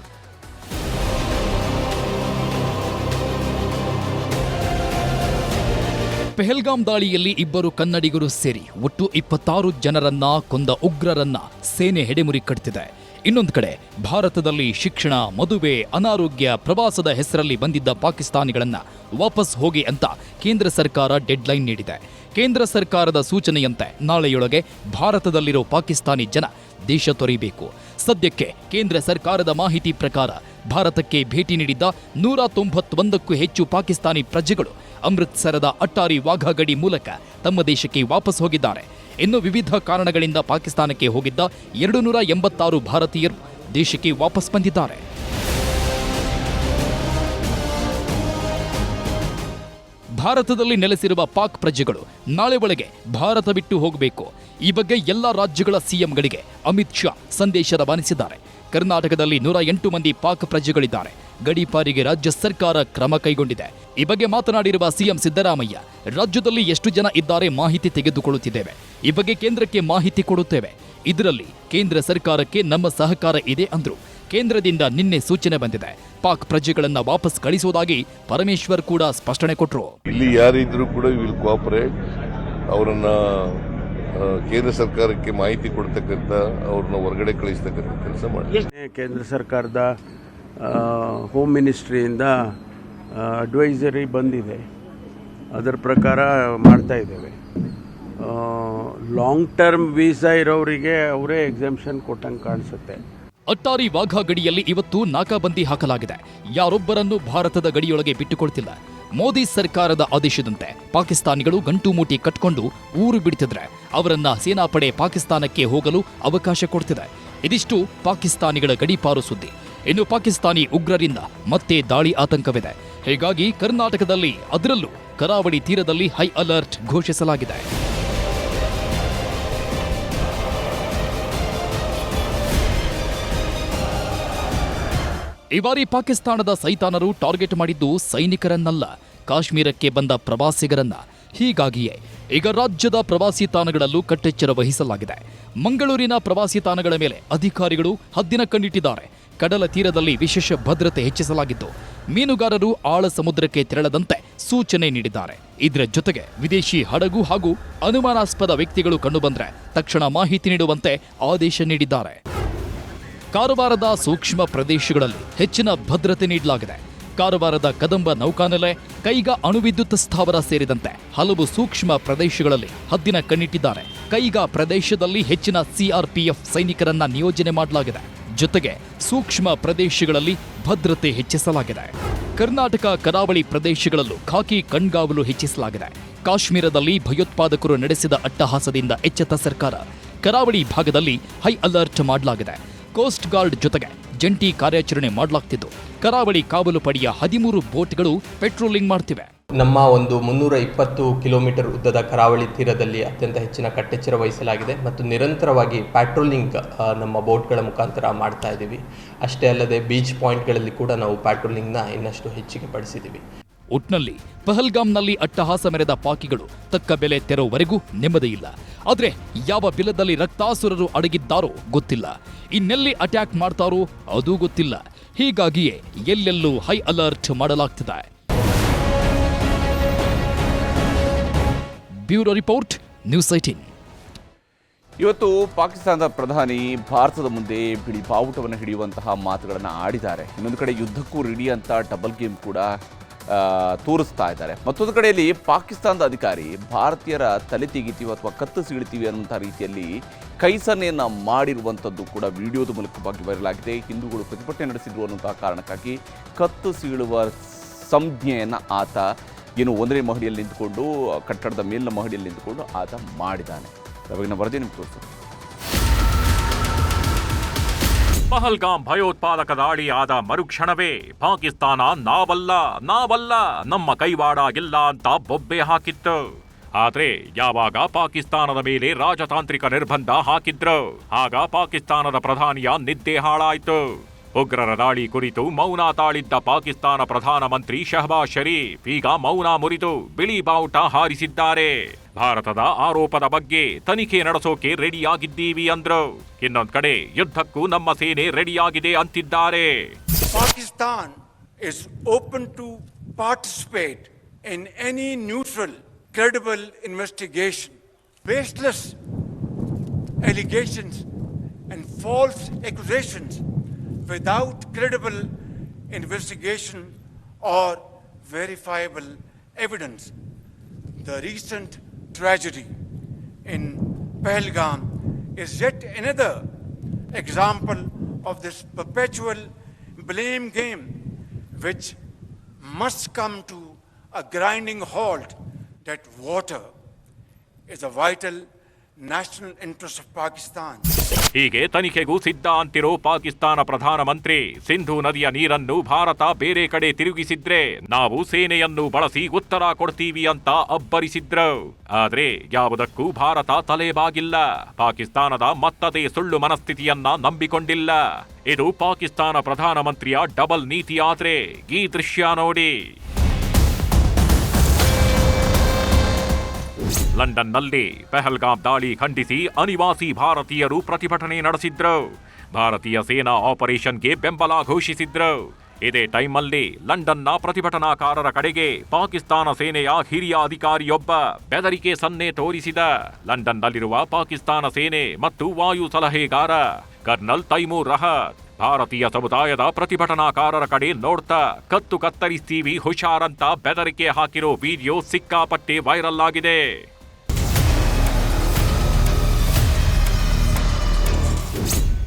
ಪೆಹಲ್ಗಾಮ್ ದಾಳಿಯಲ್ಲಿ ಇಬ್ಬರು ಕನ್ನಡಿಗರು ಸೇರಿ ಒಟ್ಟು 26 ಜನರನ್ನ ಕೊಂದ ಉಗ್ರರನ್ನ ಸೇನೆ ಹೆಡೆಮುರಿ ಕಟ್ತಿದೆ. ಇನ್ನೊಂದು ಕಡೆ ಭಾರತದಲ್ಲಿ ಶಿಕ್ಷಣ, ಮದುವೆ, ಅನಾರೋಗ್ಯ, ಪ್ರವಾಸದ ಹೆಸರಲ್ಲಿ ಬಂದಿದ್ದ ಪಾಕಿಸ್ತಾನಿಗಳನ್ನ ವಾಪಸ್ ಹೋಗಿ ಅಂತ ಕೇಂದ್ರ ಸರ್ಕಾರ ಡೆಡ್ಲೈನ್ ನೀಡಿದೆ. ಕೇಂದ್ರ ಸರ್ಕಾರದ ಸೂಚನೆಯಂತೆ ನಾಳೆಯೊಳಗೆ ಭಾರತದಲ್ಲಿರೋ ಪಾಕಿಸ್ತಾನಿ ಜನ ದೇಶ ತೊರೆಯಬೇಕು. ಸದ್ಯಕ್ಕೆ ಕೇಂದ್ರ ಸರ್ಕಾರದ ಮಾಹಿತಿ ಪ್ರಕಾರ ಭಾರತಕ್ಕೆ ಭೇಟಿ ನೀಡಿದ್ದ 191ಕ್ಕೂ ಹೆಚ್ಚು ಪಾಕಿಸ್ತಾನಿ ಪ್ರಜೆಗಳು ಅಮೃತ್ಸರದ ಅಟ್ಟಾರಿ ವಾಘಾ ಗಡಿ ಮೂಲಕ ತಮ್ಮ ದೇಶಕ್ಕೆ ವಾಪಸ್ ಹೋಗಿದ್ದಾರೆ. ಇನ್ನು ವಿವಿಧ ಕಾರಣಗಳಿಂದ ಪಾಕಿಸ್ತಾನಕ್ಕೆ ಹೋಗಿದ್ದ 286 ಭಾರತೀಯರು ದೇಶಕ್ಕೆ ವಾಪಸ್ ಬಂದಿದ್ದಾರೆ. ಭಾರತದಲ್ಲಿ ನೆಲೆಸಿರುವ ಪಾಕ್ ಪ್ರಜೆಗಳು ನಾಳೆ ಒಳಗೆ ಭಾರತ ಬಿಟ್ಟು ಹೋಗಬೇಕು. ಈ ಬಗ್ಗೆ ಎಲ್ಲ ರಾಜ್ಯಗಳ ಸಿಎಂಗಳಿಗೆ ಅಮಿತ್ ಶಾ ಸಂದೇಶ ರವಾನಿಸಿದ್ದಾರೆ. ಕರ್ನಾಟಕದಲ್ಲಿ 108 ಮಂದಿ ಪಾಕ್ ಪ್ರಜೆಗಳಿದ್ದಾರೆ. ಗಡೀಪಾರಿಗೆ ರಾಜ್ಯ ಸರ್ಕಾರ ಕ್ರಮ ಕೈಗೊಂಡಿದೆ. ಈ ಬಗ್ಗೆ ಮಾತನಾಡಿರುವ ಸಿಎಂ ಸಿದ್ದರಾಮಯ್ಯ, ರಾಜ್ಯದಲ್ಲಿ ಎಷ್ಟು ಜನ ಇದ್ದಾರೆ ಮಾಹಿತಿ ತೆಗೆದುಕೊಳ್ಳುತ್ತಿದ್ದೇವೆ. ಈ ಬಗ್ಗೆ ಕೇಂದ್ರಕ್ಕೆ ಮಾಹಿತಿ ಕೊಡುತ್ತೇವೆ. ಇದರಲ್ಲಿ ಕೇಂದ್ರ ಸರ್ಕಾರಕ್ಕೆ ನಮ್ಮ ಸಹಕಾರ ಇದೆ ಅಂದ್ರು. ಕೇಂದ್ರದಿಂದ ನಿನ್ನೆ ಸೂಚನೆ ಬಂದಿದೆ. ಪಾಕ್ ಪ್ರಜೆಗಳನ್ನ ವಾಪಸ್ ಕಳಿಸುವುದಾಗಿ ಪರಮೇಶ್ವರ್ ಕೂಡ ಸ್ಪಷ್ಟನೆ ಕೊಟ್ಟರು. ಇಲ್ಲಿ ಯಾರಿದ್ರು ಕೂಡ ವಿಲ್ ಕೋಆಪರೇಟ್. ಅವರನ್ನ ಕೇಂದ್ರ ಸರ್ಕಾರಕ್ಕೆ ಮಾಹಿತಿ ಕೊಡ್ತಕ್ಕಂಥ, ಅವ್ರನ್ನ ಹೊರಗಡೆ ಕಳಿಸ್ತಕ್ಕಂಥ ಕೆಲಸ ಮಾಡಿ. ಕೇಂದ್ರ ಸರ್ಕಾರದ ಹೋಮ್ ಮಿನಿಸ್ಟ್ರಿಯಿಂದ ಅಡ್ವೈಸರಿ ಬಂದಿದೆ. ಅದರ ಪ್ರಕಾರ ಮಾಡ್ತಾ ಇದ್ದೇವೆ. ಲಾಂಗ್ ಟರ್ಮ್ ವೀಸಾ ಇರೋರಿಗೆ ಅವರೇ ಎಕ್ಸಾಮ್ಷನ್ ಕೊಟ್ಟಂಗೆ ಕಾಣಿಸುತ್ತೆ. ಅಟ್ಟಾರಿ ವಾಘಾ ಗಡಿಯಲ್ಲಿ ಇವತ್ತು ನಾಕಾಬಂದಿ ಹಾಕಲಾಗಿದೆ. ಯಾರೊಬ್ಬರನ್ನು ಭಾರತದ ಗಡಿಯೊಳಗೆ ಬಿಟ್ಟುಕೊಳ್ತಿಲ್ಲ. ಮೋದಿ ಸರ್ಕಾರದ ಆದೇಶದಂತೆ ಪಾಕಿಸ್ತಾನಿಗಳು ಗಂಟು ಮೂಟಿ ಕಟ್ಕೊಂಡು ಊರು ಬಿಡ್ತಿದ್ರೆ ಅವರನ್ನ ಸೇನಾಪಡೆ ಪಾಕಿಸ್ತಾನಕ್ಕೆ ಹೋಗಲು ಅವಕಾಶ ಕೊಡ್ತಿದೆ. ಇದಿಷ್ಟು ಪಾಕಿಸ್ತಾನಿಗಳ ಗಡೀಪಾರು ಸುದ್ದಿ. ಇನ್ನು ಪಾಕಿಸ್ತಾನಿ ಉಗ್ರರಿಂದ ಮತ್ತೆ ದಾಳಿ ಆತಂಕವಿದೆ. ಹೀಗಾಗಿ ಕರ್ನಾಟಕದಲ್ಲಿ, ಅದರಲ್ಲೂ ಕರಾವಳಿ ತೀರದಲ್ಲಿ ಹೈ ಅಲರ್ಟ್ ಘೋಷಿಸಲಾಗಿದೆ. ಈ ಬಾರಿ ಪಾಕಿಸ್ತಾನದ ಸೈತಾನರು ಟಾರ್ಗೆಟ್ ಮಾಡಿದ್ದು ಸೈನಿಕರನ್ನಲ್ಲ, ಕಾಶ್ಮೀರಕ್ಕೆ ಬಂದ ಪ್ರವಾಸಿಗರನ್ನ. ಹೀಗಾಗಿಯೇ ಈಗ ರಾಜ್ಯದ ಪ್ರವಾಸಿ ತಾಣಗಳಲ್ಲೂ ಕಟ್ಟೆಚ್ಚರ ವಹಿಸಲಾಗಿದೆ. ಮಂಗಳೂರಿನ ಪ್ರವಾಸಿ ತಾಣಗಳ ಮೇಲೆ ಅಧಿಕಾರಿಗಳು ಹದ್ದಿನ ಕಣ್ಣಿಟ್ಟಿದ್ದಾರೆ. ಕಡಲ ತೀರದಲ್ಲಿ ವಿಶೇಷ ಭದ್ರತೆ ಹೆಚ್ಚಿಸಲಾಗಿದ್ದು ಮೀನುಗಾರರು ಆಳ ಸಮುದ್ರಕ್ಕೆ ತೆರಳದಂತೆ ಸೂಚನೆ ನೀಡಿದ್ದಾರೆ. ಇದರ ಜೊತೆಗೆ ವಿದೇಶಿ ಹಡಗು ಹಾಗೂ ಅನುಮಾನಾಸ್ಪದ ವ್ಯಕ್ತಿಗಳು ಕಂಡುಬಂದ್ರೆ ತಕ್ಷಣ ಮಾಹಿತಿ ನೀಡುವಂತೆ ಆದೇಶ ನೀಡಿದ್ದಾರೆ. ಕಾರವಾರದ ಸೂಕ್ಷ್ಮ ಪ್ರದೇಶಗಳಲ್ಲಿ ಹೆಚ್ಚಿನ ಭದ್ರತೆ ನೀಡಲಾಗಿದೆ. ಕಾರವಾರದ ಕದಂಬ ನೌಕಾನೆಲೆ, ಕೈಗಾ ಅಣುವಿದ್ಯುತ್ ಸ್ಥಾವರ ಸೇರಿದಂತೆ ಹಲವು ಸೂಕ್ಷ್ಮ ಪ್ರದೇಶಗಳಲ್ಲಿ ಹದ್ದಿನ ಕಣ್ಣಿಟ್ಟಿದ್ದಾರೆ. ಕೈಗಾ ಪ್ರದೇಶದಲ್ಲಿ ಹೆಚ್ಚಿನ ಸಿಆರ್ಪಿಎಫ್ ಸೈನಿಕರನ್ನ ನಿಯೋಜನೆ ಮಾಡಲಾಗಿದೆ. ಜೊತೆಗೆ ಸೂಕ್ಷ್ಮ ಪ್ರದೇಶಗಳಲ್ಲಿ ಭದ್ರತೆ ಹೆಚ್ಚಿಸಲಾಗಿದೆ. ಕರ್ನಾಟಕ ಕರಾವಳಿ ಪ್ರದೇಶಗಳಲ್ಲೂ ಖಾಕಿ ಕಣ್ಗಾವಲು ಹೆಚ್ಚಿಸಲಾಗಿದೆ. ಕಾಶ್ಮೀರದಲ್ಲಿ ಭಯೋತ್ಪಾದಕರು ನಡೆಸಿದ ಅಟ್ಟಹಾಸದಿಂದ ಎಚ್ಚೆತ್ತ ಸರ್ಕಾರ ಕರಾವಳಿ ಭಾಗದಲ್ಲಿ ಹೈ ಅಲರ್ಟ್ ಮಾಡಲಾಗಿದೆ. ಕೋಸ್ಟ್ ಗಾರ್ಡ್ ಜೊತೆಗೆ ಜಂಟಿ ಕಾರ್ಯಾಚರಣೆ ಮಾಡಲಾಗ್ತಿದ್ದು ಕರಾವಳಿ ಕಾವಲು ಪಡೆಯ 13 ಬೋಟ್ಗಳು ಪೆಟ್ರೋಲಿಂಗ್ ಮಾಡ್ತಿವೆ. ನಮ್ಮ ಒಂದು 320 ಕಿಲೋಮೀಟರ್ ಉದ್ದದ ಕರಾವಳಿ ತೀರದಲ್ಲಿ ಅತ್ಯಂತ ಹೆಚ್ಚಿನ ಕಟ್ಟೆಚ್ಚರ ವಹಿಸಲಾಗಿದೆ ಮತ್ತು ನಿರಂತರವಾಗಿ ಪ್ಯಾಟ್ರೋಲಿಂಗ್ ನಮ್ಮ ಬೋಟ್ಗಳ ಮುಖಾಂತರ ಮಾಡ್ತಾ ಇದ್ದೀವಿ. ಅಷ್ಟೇ ಅಲ್ಲದೆ ಬೀಚ್ ಪಾಯಿಂಟ್ಗಳಲ್ಲಿ ಕೂಡ ನಾವು ಪ್ಯಾಟ್ರೋಲಿಂಗ್ನ ಇನ್ನಷ್ಟು ಹೆಚ್ಚಿಗೆ ಪಡಿಸಿದ್ದೀವಿ. ಒಟ್ನಲ್ಲಿ ಪಹಲ್ಗಾಮ್ನಲ್ಲಿ ಅಟ್ಟಹಾಸ ಮೆರೆದ ಪಾಕಿಗಳು ತಕ್ಕ ಬೆಲೆ ತೆರೋವರೆಗೂ ನೆಮ್ಮದಿ ಇಲ್ಲ. ಆದ್ರೆ ಯಾವ ಬಿಲದಲ್ಲಿ ರಕ್ತಾಸುರರು ಅಡಗಿದ್ದಾರೋ ಗೊತ್ತಿಲ್ಲ. ಇನ್ನೆಲ್ಲಿ ಅಟ್ಯಾಕ್ ಮಾಡ್ತಾರೋ ಅದೂ ಗೊತ್ತಿಲ್ಲ. ಹೀಗಾಗಿಯೇ ಎಲ್ಲೆಲ್ಲೂ ಹೈ ಅಲರ್ಟ್ ಮಾಡಲಾಗ್ತಿದೆ. Bureau report, news 18. ಇವತ್ತು ಪಾಕಿಸ್ತಾನದ ಪ್ರಧಾನಿ ಭಾರತದ ಮುಂದೆ ಬಿಳಿ ಬಾವುಟವನ್ನು ಹಿಡಿಯುವಂತಹ ಮಾತುಗಳನ್ನು ಆಡಿದ್ದಾರೆ. ಇನ್ನೊಂದು ಕಡೆ ಯುದ್ಧಕ್ಕೂ ರೆಡಿ ಅಂತ ಡಬಲ್ ಗೇಮ್ ಕೂಡ ತೋರಿಸ್ತಾ ಇದ್ದಾರೆ. ಮತ್ತೊಂದು ಕಡೆಯಲ್ಲಿ ಪಾಕಿಸ್ತಾನದ ಅಧಿಕಾರಿ ಭಾರತೀಯರ ತಲೆ ತೆಗಿತೀವಿ ಅಥವಾ ಕತ್ತು ಸೀಳ್ತೀವಿ ಅನ್ನುವಂಥ ರೀತಿಯಲ್ಲಿ ಕೈ ಸನ್ನೆಯನ್ನು ಮಾಡಿರುವಂಥದ್ದು ಕೂಡ ವಿಡಿಯೋದ ಮೂಲಕವಾಗಿ ವೈರಲ್ ಆಗಿದೆ. ಹಿಂದೂಗಳು ಪ್ರತಿಭಟನೆ ನಡೆಸಿದ್ರು ಅನ್ನುವಂತಹ ಕಾರಣಕ್ಕಾಗಿ ಕತ್ತು ಸೀಳುವ ಸಂಜ್ಞೆಯನ್ನು ಆತ ಏನು 1ನೇ ಮಹಡಿಯಲ್ಲಿ ನಿಂತುಕೊಂಡು ಕಟ್ಟಡದ ಮೇಲಿನ ಮಹಡಿಯಲ್ಲಿ ನಿಂತುಕೊಂಡು ಆತ ಮಾಡಿದ್ದಾನೆ. ಅವಾಗಿನ ವರದಿ ನಿಮ್ಗೆ ತೋರಿಸ್ತೀನಿ. ಪಹಲ್ಗಾಮ್ ಭಯೋತ್ಪಾದಕ ದಾಳಿ ಆದ ಮರುಕ್ಷಣವೇ ಪಾಕಿಸ್ತಾನ ನಾವಲ್ಲ ನಮ್ಮ ಕೈವಾಡ ಇಲ್ಲ ಅಂತ ಬೊಬ್ಬೆ ಹಾಕಿತ್ತು. ಆದ್ರೆ ಯಾವಾಗ ಪಾಕಿಸ್ತಾನದ ಮೇಲೆ ರಾಜತಾಂತ್ರಿಕ ನಿರ್ಬಂಧ ಹಾಕಿದ್ರು ಆಗ ಪಾಕಿಸ್ತಾನದ ಪ್ರಧಾನಿಯ ನಿದ್ದೆ ಹಾಳಾಯಿತು. ಉಗ್ರರ ದಾಳಿ ಕುರಿತು ಮೌನ ತಾಳಿದ್ದ ಪಾಕಿಸ್ತಾನ ಪ್ರಧಾನಮಂತ್ರಿ ಶಹಬಾಜ್ ಶರೀಫ್ ಈಗ ಮೌನ ಮುರಿದು ಬಿಳಿ ಬಾವುಟ ಹಾರಿಸಿದ್ದಾರೆ. ಭಾರತದ ಆರೋಪದ ಬಗ್ಗೆ ತನಿಖೆ ನಡೆಸೋಕೆ ರೆಡಿಯಾಗಿದ್ದೀವಿ ಅಂದ್ರು. ಇನ್ನೊಂದ್ ಕಡೆ ಯುದ್ಧಕ್ಕೂ ನಮ್ಮ ಸೇನೆ ರೆಡಿಯಾಗಿದೆ ಅಂತಿದ್ದಾರೆ. Pakistan is open to participate in any neutral credible investigation. Baseless allegations and false accusations without credible investigation or verifiable evidence. The recent tragedy in Pahalgam is yet another example of this perpetual blame game, which must come to a grinding halt. That water is a vital national interest of Pakistan. ಹೀಗೆ ತನಿಖೆಗೂ ಸಿದ್ಧ ಅಂತಿರೋ ಪಾಕಿಸ್ತಾನ ಪ್ರಧಾನಮಂತ್ರಿ ಸಿಂಧೂ ನದಿಯ ನೀರನ್ನು ಭಾರತ ಬೇರೆ ಕಡೆ ತಿರುಗಿಸಿದ್ರೆ ನಾವು ಸೇನೆಯನ್ನು ಬಳಸಿ ಉತ್ತರ ಕೊಡ್ತೀವಿ ಅಂತ ಅಬ್ಬರಿಸಿದ್ರು. ಆದ್ರೆ ಯಾವುದಕ್ಕೂ ಭಾರತ ತಲೆಬಾಗಿಲ್ಲ. ಪಾಕಿಸ್ತಾನದ ಮತ್ತದೇ ಸುಳ್ಳು ಮನಸ್ಥಿತಿಯನ್ನ ನಂಬಿಕೊಂಡಿಲ್ಲ. ಇದು ಪಾಕಿಸ್ತಾನ ಪ್ರಧಾನಮಂತ್ರಿಯ ಡಬಲ್ ನೀತಿ. ಆದ್ರೆ ಈ ದೃಶ್ಯ ನೋಡಿ. ಲಂಡನ್ನಲ್ಲಿ ಪಹಲ್ಗಾಮ್ ದಾಳಿ ಖಂಡಿಸಿ ಅನಿವಾಸಿ ಭಾರತೀಯರು ಪ್ರತಿಭಟನೆ ನಡೆಸಿದ್ರು. ಭಾರತೀಯ ಸೇನಾ ಆಪರೇಷನ್ಗೆ ಬೆಂಬಲ ಘೋಷಿಸಿದ್ರು. ಇದೇ ಟೈಮಲ್ಲಿ ಲಂಡನ್ನ ಪ್ರತಿಭಟನಾಕಾರರ ಕಡೆಗೆ ಪಾಕಿಸ್ತಾನ ಸೇನೆಯ ಹಿರಿಯ ಅಧಿಕಾರಿಯೊಬ್ಬ ಬೆದರಿಕೆ ಸನ್ನೆ ತೋರಿಸಿದ. ಲಂಡನ್ನಲ್ಲಿರುವ ಪಾಕಿಸ್ತಾನ ಸೇನೆ ಮತ್ತು ವಾಯು ಸಲಹೆಗಾರ ಕರ್ನಲ್ ತೈಮೂರ್ ರಹತ್ ಭಾರತೀಯ ಸಮುದಾಯದ ಪ್ರತಿಭಟನಾಕಾರರ ಕಡೆ ನೋಡ್ತಾ ಕತ್ತು ಕತ್ತರಿಸ್ತೀವಿ ಹುಷಾರಂತ ಬೆದರಿಕೆ ಹಾಕಿರೋ ವಿಡಿಯೋ ಸಿಕ್ಕಾಪಟ್ಟೆ ವೈರಲ್ ಆಗಿದೆ.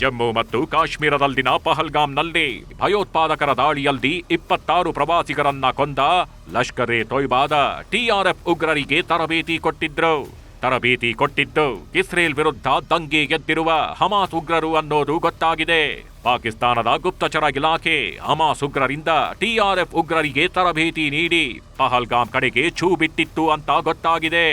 ಜಮ್ಮು ಮತ್ತು ಕಾಶ್ಮೀರದಲ್ಲಿನ ಪಹಲ್ಗಾಮ್ನಲ್ಲಿ ಭಯೋತ್ಪಾದಕರ ದಾಳಿಯಲ್ಲಿ 26 ಪ್ರವಾಸಿಗರನ್ನ ಕೊಂದ ಲಷ್ಕರ್ ಎ ತೊಯ್ಬಾದ ಟಿಆರ್ಎಫ್ ಉಗ್ರರಿಗೆ ತರಬೇತಿ ಕೊಟ್ಟಿದ್ದು ಇಸ್ರೇಲ್ ವಿರುದ್ಧ ದಂಗೆ ಎದ್ದಿರುವ ಹಮಾಸ್ ಉಗ್ರರು ಅನ್ನೋದು ಗೊತ್ತಾಗಿದೆ. ಪಾಕಿಸ್ತಾನದ ಗುಪ್ತಚರ ಇಲಾಖೆ ಹಮಾಸ್ ಉಗ್ರರಿಂದ ಟಿಆರ್ಎಫ್ ಉಗ್ರರಿಗೆ ತರಬೇತಿ ನೀಡಿ ಪಹಲ್ಗಾಮ್ ಕಡೆಗೆ ಛೂ ಬಿಟ್ಟಿತ್ತು ಅಂತ ಗೊತ್ತಾಗಿದೆ.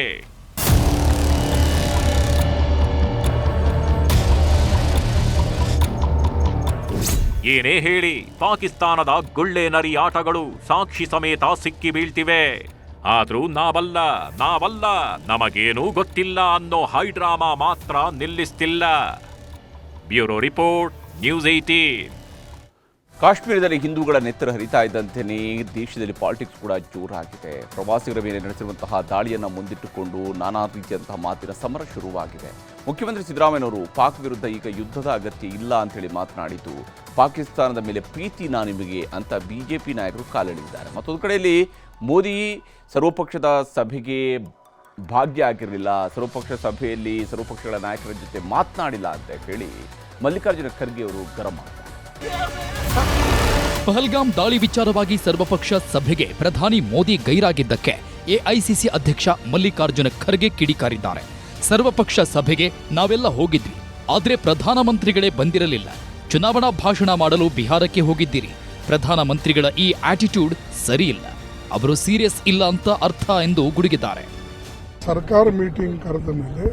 ಏನೇ ಹೇಳಿ ಪಾಕಿಸ್ತಾನದ ಗುಳ್ಳೆ ನರಿ ಆಟಗಳು ಸಾಕ್ಷಿ ಸಮೇತ ಸಿಕ್ಕಿ ಬೀಳ್ತಿವೆ. ಆದ್ರೂ ನಾವಲ್ಲ ನಮಗೇನೂ ಗೊತ್ತಿಲ್ಲ ಅನ್ನೋ ಹೈಡ್ರಾಮಾ ಮಾತ್ರ ನಿಲ್ಲಿಸ್ತಿಲ್ಲ. Bureau report, news 18. ಕಾಶ್ಮೀರದಲ್ಲಿ ಹಿಂದೂಗಳ ನೆತ್ತರ ಹರಿತಾ ಇದ್ದಂತೆಯೇ ದೇಶದಲ್ಲಿ ಪಾಲಿಟಿಕ್ಸ್ ಕೂಡ ಜೋರಾಗಿದೆ. ಪ್ರವಾಸಿಗರ ಮೇಲೆ ನಡೆಸಿರುವಂತಹ ದಾಳಿಯನ್ನು ಮುಂದಿಟ್ಟುಕೊಂಡು ನಾನಾ ರೀತಿಯಂತಹ ಮಾತಿನ ಸಮರ ಶುರುವಾಗಿದೆ. ಮುಖ್ಯಮಂತ್ರಿ ಸಿದ್ದರಾಮಯ್ಯನವರು ಪಾಕ್ ವಿರುದ್ಧ ಈಗ ಯುದ್ಧದ ಅಗತ್ಯ ಇಲ್ಲ ಅಂತೇಳಿ ಮಾತನಾಡಿದ್ದು, ಪಾಕಿಸ್ತಾನದ ಮೇಲೆ ಪ್ರೀತಿ ನಿಮಗೆ ಅಂತ ಬಿಜೆಪಿ ನಾಯಕರು ಕಾಲೆಳೆದಿದ್ದಾರೆ. ಮತ್ತೊಂದು ಕಡೆಯಲ್ಲಿ ಮೋದಿ ಸರ್ವಪಕ್ಷದ ಸಭೆಗೆ ಭಾಗಿಯಾಗಿರಲಿಲ್ಲ, ಸರ್ವಪಕ್ಷ ಸಭೆಯಲ್ಲಿ ಸರ್ವಪಕ್ಷಗಳ ನಾಯಕರ ಜೊತೆ ಮಾತನಾಡಿಲ್ಲ ಅಂತ ಹೇಳಿ ಮಲ್ಲಿಕಾರ್ಜುನ ಖರ್ಗೆ ಅವರು ಗರಂ ಮಾಡ್ತಾರೆ. ಪಹಲ್ಗಾಮ್ ದಾಳಿ ವಿಚಾರವಾಗಿ ಸರ್ವಪಕ್ಷ ಸಭೆಗೆ ಪ್ರಧಾನಿ ಮೋದಿ ಗೈರಾಗಿದ್ದಕ್ಕೆ ಎಐಸಿಸಿ ಅಧ್ಯಕ್ಷ ಮಲ್ಲಿಕಾರ್ಜುನ ಖರ್ಗೆ ಕಿಡಿಕಾರಿದ್ದಾರೆ. ಸರ್ವಪಕ್ಷ ಸಭೆಗೆ ನಾವೆಲ್ಲ ಹೋಗಿದ್ವಿ, ಆದ್ರೆ ಪ್ರಧಾನಮಂತ್ರಿಗಳೇ ಬಂದಿರಲಿಲ್ಲ. ಚುನಾವಣಾ ಭಾಷಣ ಮಾಡಲು ಬಿಹಾರಕ್ಕೆ ಹೋಗಿದ್ದೀರಿ. ಪ್ರಧಾನಮಂತ್ರಿಗಳ ಈ ಆಟಿಟ್ಯೂಡ್ ಸರಿಯಿಲ್ಲ, ಅವರು ಸೀರಿಯಸ್ ಇಲ್ಲ ಅಂತ ಅರ್ಥ ಎಂದು ಗುಡುಗಿದ್ದಾರೆ. ಸರ್ಕಾರ ಮೀಟಿಂಗ್ ಕರೆದ ಮೇಲೆ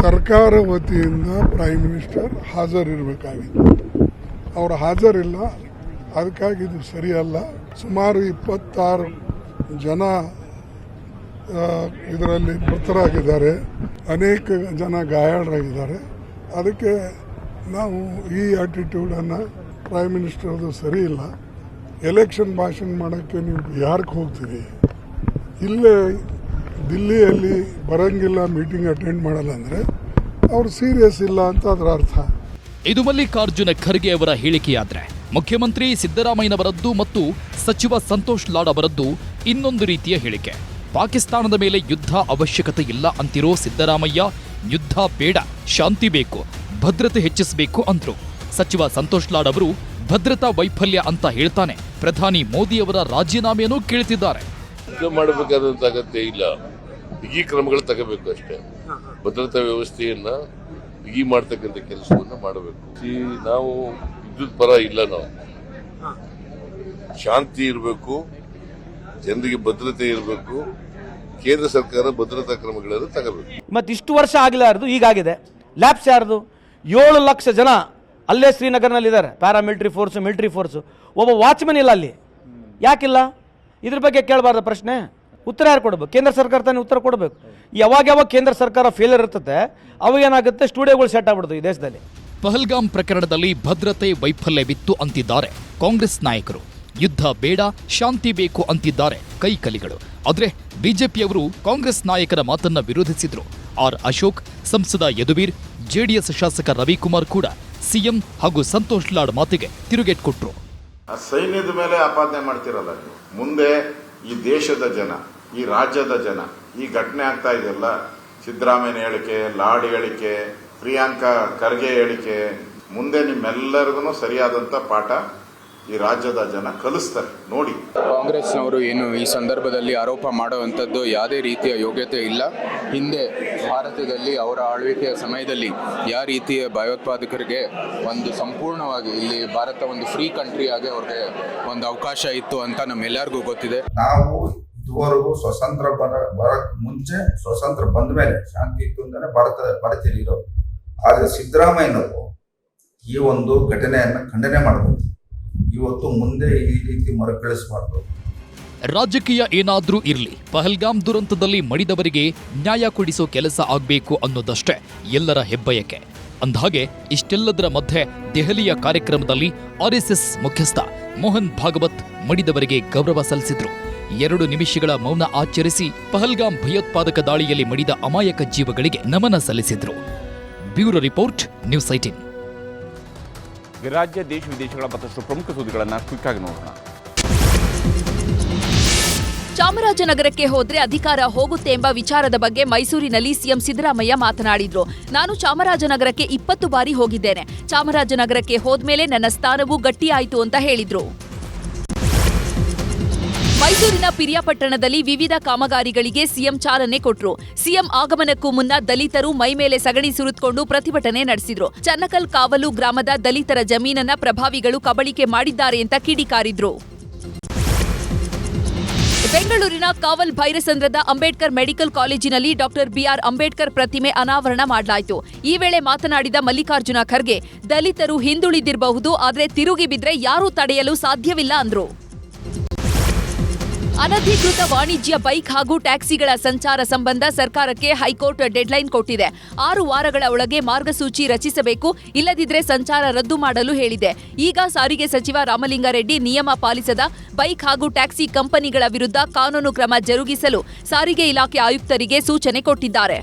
ಸರ್ಕಾರ ವತಿಯಿಂದ ಪ್ರೈಮ್ ಮಿನಿಸ್ಟರ್ ಹಾಜರಿರಬೇಕಾಗಿತ್ತು. ಅವರು ಹಾಜರಿಲ್ಲ, ಅದಕ್ಕಾಗಿ ಇದು ಸರಿಯಲ್ಲ. ಸುಮಾರು 26 ಜನ ಇದರಲ್ಲಿ ಮೃತರಾಗಿದ್ದಾರೆ, ಅನೇಕ ಜನ ಗಾಯಾಳರಾಗಿದ್ದಾರೆ. ಅದಕ್ಕೆ ನಾವು ಈ ಆಟಿಟ್ಯೂಡನ್ನು ಪ್ರೈಮ್ ಮಿನಿಸ್ಟರ್ದು ಸರಿ ಇಲ್ಲ. ಎಲೆಕ್ಷನ್ ಭಾಷಣ ಮಾಡೋಕ್ಕೆ ನೀವು ಬಿಹಾರಕ್ಕೆ ಹೋಗ್ತೀರಿ, ಇಲ್ಲೇ ದಿಲ್ಲಿಯಲ್ಲಿ ಬರಂಗಿಲ್ಲ, ಮೀಟಿಂಗ್ ಅಟೆಂಡ್ ಮಾಡಲ್ಲ ಅಂದರೆ ಅವ್ರು ಸೀರಿಯಸ್ ಇಲ್ಲ ಅಂತ ಅದರ ಅರ್ಥ. ಇದು ಮಲ್ಲಿಕಾರ್ಜುನ ಖರ್ಗೆ ಅವರ ಹೇಳಿಕೆಯಾದ್ರೆ ಮುಖ್ಯಮಂತ್ರಿ ಸಿದ್ದರಾಮಯ್ಯನವರದ್ದು ಮತ್ತು ಸಚಿವ ಸಂತೋಷ್ ಲಾಡ್ ಅವರದ್ದು ಇನ್ನೊಂದು ರೀತಿಯ ಹೇಳಿಕೆ. ಪಾಕಿಸ್ತಾನದ ಮೇಲೆ ಯುದ್ಧ ಅವಶ್ಯಕತೆ ಇಲ್ಲ ಅಂತಿರೋ ಸಿದ್ದರಾಮಯ್ಯ ಯುದ್ಧ ಬೇಡ, ಶಾಂತಿ ಬೇಕು, ಭದ್ರತೆ ಹೆಚ್ಚಿಸಬೇಕು ಅಂದ್ರು. ಸಚಿವ ಸಂತೋಷ್ ಲಾಡ್ ಅವರು ಭದ್ರತಾ ವೈಫಲ್ಯ ಅಂತ ಹೇಳ್ತಾನೆ ಪ್ರಧಾನಿ ಮೋದಿ ಅವರ ರಾಜೀನಾಮೆಯನ್ನು ಕೇಳ್ತಿದ್ದಾರೆ. ಯುದ್ಧ ಮಾಡಬೇಕಾದಂತ ಅಗತ್ಯ ಇಲ್ಲ, ಬಿಗಿ ಕ್ರಮಗಳು ತಗೋಬೇಕು ಅಷ್ಟೇ. ಭದ್ರತಾ ವ್ಯವಸ್ಥೆಯನ್ನ ಬಿಗಿ ಮಾಡ್ತಕ್ಕಂಥ ಕೆಲಸವನ್ನ ಮಾಡಬೇಕು. ನಾವು ಯುದ್ಧದ ಪರ ಇಲ್ಲ, ನಾವು ಶಾಂತಿ ಇರಬೇಕು, ಜನರಿಗೆ ಭದ್ರತೆ ಇರಬೇಕು, ಕೇಂದ್ರ ಸರ್ಕಾರ ಭದ್ರತಾ ಕ್ರಮಗಳನ್ನು ತಗೋಬೇಕು. ಮತ್ತಿಷ್ಟು ವರ್ಷ ಆಗಲಾರದು ಈಗಾಗಿದೆ. ಲ್ಯಾಬ್ಸ್ ಯಾರ್ದು? 7 ಲಕ್ಷ ಜನ ಅಲ್ಲೇ ಶ್ರೀನಗರ್ನಲ್ಲಿದ್ದಾರೆ, ಪ್ಯಾರಾಮಿಲಿಟರಿ ಫೋರ್ಸು, ಮಿಲಿಟರಿ ಫೋರ್ಸು. ಒಬ್ಬ ವಾಚ್ಮನ್ ಇಲ್ಲ ಅಲ್ಲಿ. ಯಾಕಿಲ್ಲ? ಇದ್ರ ಬಗ್ಗೆ ಕೇಳಬಾರ್ದ ಪ್ರಶ್ನೆ? ಉತ್ತರ ಯಾರು ಕೊಡಬೇಕು? ಕೇಂದ್ರ ಸರ್ಕಾರ ತಾನೇ ಉತ್ತರ ಕೊಡಬೇಕು. ಯಾವಾಗ ಕೇಂದ್ರ ಸರ್ಕಾರ ಫೇಲಿಯರ್ ಇರ್ತದೆ ಅವಾಗೇನಾಗುತ್ತೆ, ಸ್ಟುಡಿಯೋಗಳು ಸೆಟ್ ಆಗ್ಬಿಡ್ತು ಈ ದೇಶದಲ್ಲಿ. ಪಹಲ್ಗಾಮ್ ಪ್ರಕರಣದಲ್ಲಿ ಭದ್ರತೆ ವೈಫಲ್ಯವಿತ್ತು ಅಂತಿದ್ದಾರೆ ಕಾಂಗ್ರೆಸ್ ನಾಯಕರು. ಯುದ್ಧ ಬೇಡ, ಶಾಂತಿ ಬೇಕು ಅಂತಿದ್ದಾರೆ ಕೈಕಲಿಗಳು. ಆದ್ರೆ ಬಿಜೆಪಿಯವರು ಕಾಂಗ್ರೆಸ್ ನಾಯಕರ ಮಾತನ್ನ ವಿರೋಧಿಸಿದ್ರು. ಆರ್ ಅಶೋಕ್, ಸಂಸದ ಯದುವೀರ್, ಜೆಡಿಎಸ್ ಶಾಸಕ ರವಿಕುಮಾರ್ ಕೂಡ ಸಿಎಂ ಹಾಗೂ ಸಂತೋಷ್ ಲಾಡ್ ಮಾತಿಗೆ ತಿರುಗೇಟ್ ಕೊಟ್ರು. ಸೈನ್ಯದ ಮೇಲೆ ಆಪಾದನೆ ಮಾಡ್ತಿರಲ್ಲ, ಮುಂದೆ ಈ ದೇಶದ ಜನ, ಈ ರಾಜ್ಯದ ಜನ, ಈ ಘಟನೆ ಆಗ್ತಾ ಇದೆಯಲ್ಲ, ಸಿದ್ದರಾಮಯ್ಯ ಹೇಳಿಕೆ, ಲಾಡ್ ಹೇಳಿಕೆ, ಪ್ರಿಯಾಂಕಾ ಖರ್ಗೆ ಹೇಳಿಕೆ, ಮುಂದೆ ನಿಮ್ಮೆಲ್ಲರಿಗೂ ಸರಿಯಾದಂತ ಪಾಠ ಈ ರಾಜ್ಯದ ಜನ ಕಲಿಸ್ತಾರೆ ನೋಡಿ. ಕಾಂಗ್ರೆಸ್ನವರು ಏನು ಈ ಸಂದರ್ಭದಲ್ಲಿ ಆರೋಪ ಮಾಡುವಂಥದ್ದು ಯಾವುದೇ ರೀತಿಯ ಯೋಗ್ಯತೆ ಇಲ್ಲ. ಹಿಂದೆ ಭಾರತದಲ್ಲಿ ಅವರ ಆಳ್ವಿಕೆಯ ಸಮಯದಲ್ಲಿ ಯಾವ ರೀತಿಯ ಭಯೋತ್ಪಾದಕರಿಗೆ ಒಂದು ಸಂಪೂರ್ಣವಾಗಿ ಇಲ್ಲಿ ಭಾರತ ಒಂದು ಫ್ರೀ ಕಂಟ್ರಿ ಆಗಿ ಅವ್ರಿಗೆ ಒಂದು ಅವಕಾಶ ಇತ್ತು ಅಂತ ನಮ್ಮೆಲ್ಲರಿಗೂ ಗೊತ್ತಿದೆ. ನಾವು ಇದುವರೆಗೂ ಸ್ವತಂತ್ರ ಬರಕ್ ಮುಂಚೆ, ಸ್ವತಂತ್ರ ಬಂದ ಮೇಲೆ ಶಾಂತಿ ಇತ್ತು ಅಂತಾನೆ ಭಾರತೀಯರು ಇರೋದು. ಆದರೆ ಸಿದ್ದರಾಮಯ್ಯನವರು ಈ ಒಂದು ಘಟನೆಯನ್ನು ಖಂಡನೆ ಮಾಡಬಹುದು. ಇವತ್ತು ಮುಂದೆ ಈ ರೀತಿ ಮರುಕಳಿಸಬಾರ್ದು. ರಾಜಕೀಯ ಏನಾದ್ರೂ ಇರ್ಲಿ, ಪಹಲ್ಗಾಮ್ ದುರಂತದಲ್ಲಿ ಮಡಿದವರಿಗೆ ನ್ಯಾಯ ಕೊಡಿಸೋ ಕೆಲಸ ಆಗ್ಬೇಕು ಅನ್ನೋದಷ್ಟೇ ಎಲ್ಲರ ಹೆಬ್ಬಯಕೆ. ಅಂದಹಾಗೆ ಇಷ್ಟೆಲ್ಲದರ ಮಧ್ಯೆ ದೆಹಲಿಯ ಕಾರ್ಯಕ್ರಮದಲ್ಲಿ ಆರ್ಎಸ್ಎಸ್ ಮುಖ್ಯಸ್ಥ ಮೋಹನ್ ಭಾಗವತ್ ಮಡಿದವರಿಗೆ ಗೌರವ ಸಲ್ಲಿಸಿದ್ರು. 2 ನಿಮಿಷಗಳ ಮೌನ ಆಚರಿಸಿ ಪಹಲ್ಗಾಮ್ ಭಯೋತ್ಪಾದಕ ದಾಳಿಯಲ್ಲಿ ಮಡಿದ ಅಮಾಯಕ ಜೀವಗಳಿಗೆ ನಮನ ಸಲ್ಲಿಸಿದ್ರು. Bureau report, news 18. ರಾಜ್ಯ ದೇಶ ವಿದೇಶಗಳ ಮತ್ತಷ್ಟು ಪ್ರಮುಖ ಸುದ್ದಿಗಳನ್ನು ಕ್ವಿಕ್ ಆಗಿ ನೋಡೋಣ. ಚಾಮರಾಜನಗರಕ್ಕೆ ಹೋದ್ರೆ ಅಧಿಕಾರ ಹೋಗುತ್ತೆ ಎಂಬ ವಿಚಾರದ ಬಗ್ಗೆ ಮೈಸೂರಿನಲ್ಲಿ ಸಿಎಂ ಸಿದ್ದರಾಮಯ್ಯ ಮಾತನಾಡಿದ್ರು. ನಾನು ಚಾಮರಾಜನಗರಕ್ಕೆ 20 ಬಾರಿ ಹೋಗಿದ್ದೇನೆ. ಚಾಮರಾಜನಗರಕ್ಕೆ ಹೋದ್ಮೇಲೆ ನನ್ನ ಸ್ಥಾನವೂ ಗಟ್ಟಿಯಾಯಿತು ಅಂತ ಹೇಳಿದ್ರು. ಮೈಸೂರಿನ ಪಿರಿಯಾಪಟ್ಟಣದಲ್ಲಿ ವಿವಿಧ ಕಾಮಗಾರಿಗಳಿಗೆ ಸಿಎಂ ಚಾಲನೆ ಕೊಟ್ರು. ಸಿಎಂ ಆಗಮನಕ್ಕೂ ಮುನ್ನ ದಲಿತರು ಮೈಮೇಲೆ ಸಗಣಿ ಸುರಿದುಕೊಂಡು ಪ್ರತಿಭಟನೆ ನಡೆಸಿದ್ರು. ಚನ್ನಕಲ್ ಕಾವಲು ಗ್ರಾಮದ ದಲಿತರ ಜಮೀನನ್ನ ಪ್ರಭಾವಿಗಳು ಕಬಳಿಕೆ ಮಾಡಿದ್ದಾರೆ ಅಂತ ಕಿಡಿಕಾರಿದ್ರು. ಬೆಂಗಳೂರಿನ ಕಾವಲ್ ಭೈರಸಂದ್ರದ ಅಂಬೇಡ್ಕರ್ ಮೆಡಿಕಲ್ ಕಾಲೇಜಿನಲ್ಲಿ ಡಾಕ್ಟರ್ ಬಿಆರ್ ಅಂಬೇಡ್ಕರ್ ಪ್ರತಿಮೆ ಅನಾವರಣ ಮಾಡಲಾಯಿತು. ಈ ವೇಳೆ ಮಾತನಾಡಿದ ಮಲ್ಲಿಕಾರ್ಜುನ ಖರ್ಗೆ, ದಲಿತರು ಹಿಂದುಳಿದಿರಬಹುದು, ಆದರೆ ತಿರುಗಿ ಬಿದ್ರೆ ಯಾರೂ ತಡೆಯಲು ಸಾಧ್ಯವಿಲ್ಲ ಅಂದ್ರು. ಅನಧಿಕೃತ ವಾಣಿಜ್ಯ ಬೈಕ್ ಹಾಗೂ ಟ್ಯಾಕ್ಸಿಗಳ ಸಂಚಾರ ಸಂಬಂಧ ಸರ್ಕಾರಕ್ಕೆ ಹೈಕೋರ್ಟ್ ಡೆಡ್ಲೈನ್ ಕೊಟ್ಟಿದೆ. 6 ವಾರಗಳ ಒಳಗೆ ಮಾರ್ಗಸೂಚಿ ರಚಿಸಬೇಕು, ಇಲ್ಲದಿದ್ರೆ ಸಂಚಾರ ರದ್ದು ಮಾಡಲು ಹೇಳಿದೆ. ಈಗ ಸಾರಿಗೆ ಸಚಿವ ರಾಮಲಿಂಗಾರೆಡ್ಡಿ ನಿಯಮ ಪಾಲಿಸದ ಬೈಕ್ ಹಾಗೂ ಟ್ಯಾಕ್ಸಿ ಕಂಪನಿಗಳ ವಿರುದ್ಧ ಕಾನೂನು ಕ್ರಮ ಜರುಗಿಸಲು ಸಾರಿಗೆ ಇಲಾಖೆ ಆಯುಕ್ತರಿಗೆ ಸೂಚನೆ ಕೊಟ್ಟಿದ್ದಾರೆ.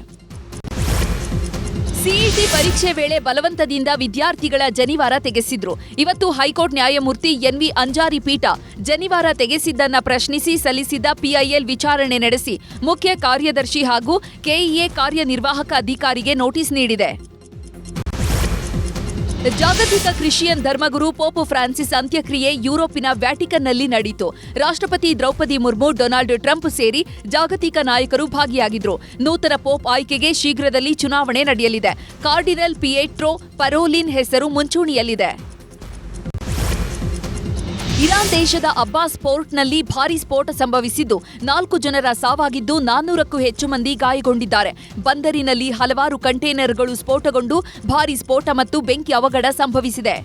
ಸಿಇಟಿ ಪರೀಕ್ಷೆ ವೇಳೆ ಬಲವಂತದಿಂದ ವಿದ್ಯಾರ್ಥಿಗಳ ಜನಿವಾರ ತೆಗೆಸಿದ್ರು. ಇವತ್ತು ಹೈಕೋರ್ಟ್ ನ್ಯಾಯಮೂರ್ತಿ ಎನ್ವಿ ಅಂಜಾರಿ ಪೀಠ ಜನಿವಾರ ತೆಗೆಸಿದ್ದನ್ನ ಪ್ರಶ್ನಿಸಿ ಸಲ್ಲಿಸಿದ್ದ ಪಿಐಎಲ್ ವಿಚಾರಣೆ ನಡೆಸಿ ಮುಖ್ಯ ಕಾರ್ಯದರ್ಶಿ ಹಾಗೂ ಕೆಇಎ ಕಾರ್ಯನಿರ್ವಾಹಕ ಅಧಿಕಾರಿಗೆ ನೋಟಿಸ್ ನೀಡಿದೆ. ಜಾಗತಿಕ ಕ್ರಿಶ್ಚಿಯನ್ ಧರ್ಮಗುರು ಪೋಪ್ ಫ್ರಾನ್ಸಿಸ್ ಅಂತ್ಯಕ್ರಿಯೆ ಯುರೋಪಿನ ವ್ಯಾಟಿಕನ್ನಲ್ಲಿ ನಡೆಯಿತು. ರಾಷ್ಟ್ರಪತಿ ದ್ರೌಪದಿ ಮುರ್ಮು, ಡೊನಾಲ್ಡ್ ಟ್ರಂಪ್ ಸೇರಿ ಜಾಗತಿಕ ನಾಯಕರು ಭಾಗಿಯಾಗಿದ್ರು. ನೂತನ ಪೋಪ್ ಆಯ್ಕೆಗೆ ಶೀಘ್ರದಲ್ಲಿ ಚುನಾವಣೆ ನಡೆಯಲಿದೆ. ಕಾರ್ಡಿನಲ್ ಪಿಯೆಟ್ರೋ ಪರೋಲಿನ್ ಹೆಸರು ಮುಂಚೂಣಿಯಲ್ಲಿದೆ. ಇರಾನ್ ದೇಶದ ಅಬ್ಬಾಸ್ ಪೋರ್ಟ್ನಲ್ಲಿ ಭಾರೀ ಸ್ಫೋಟ ಸಂಭವಿಸಿದ್ದು 4 ಜನರ ಸಾವಾಗಿದ್ದು 400ಕ್ಕೂ ಹೆಚ್ಚು ಮಂದಿ ಗಾಯಗೊಂಡಿದ್ದಾರೆ. ಬಂದರಿನಲ್ಲಿ ಹಲವಾರು ಕಂಟೈನರ್ಗಳು ಸ್ಫೋಟಗೊಂಡು ಭಾರೀ ಸ್ಫೋಟ ಮತ್ತು ಬೆಂಕಿ ಅವಘಡ ಸಂಭವಿಸಿದೆ.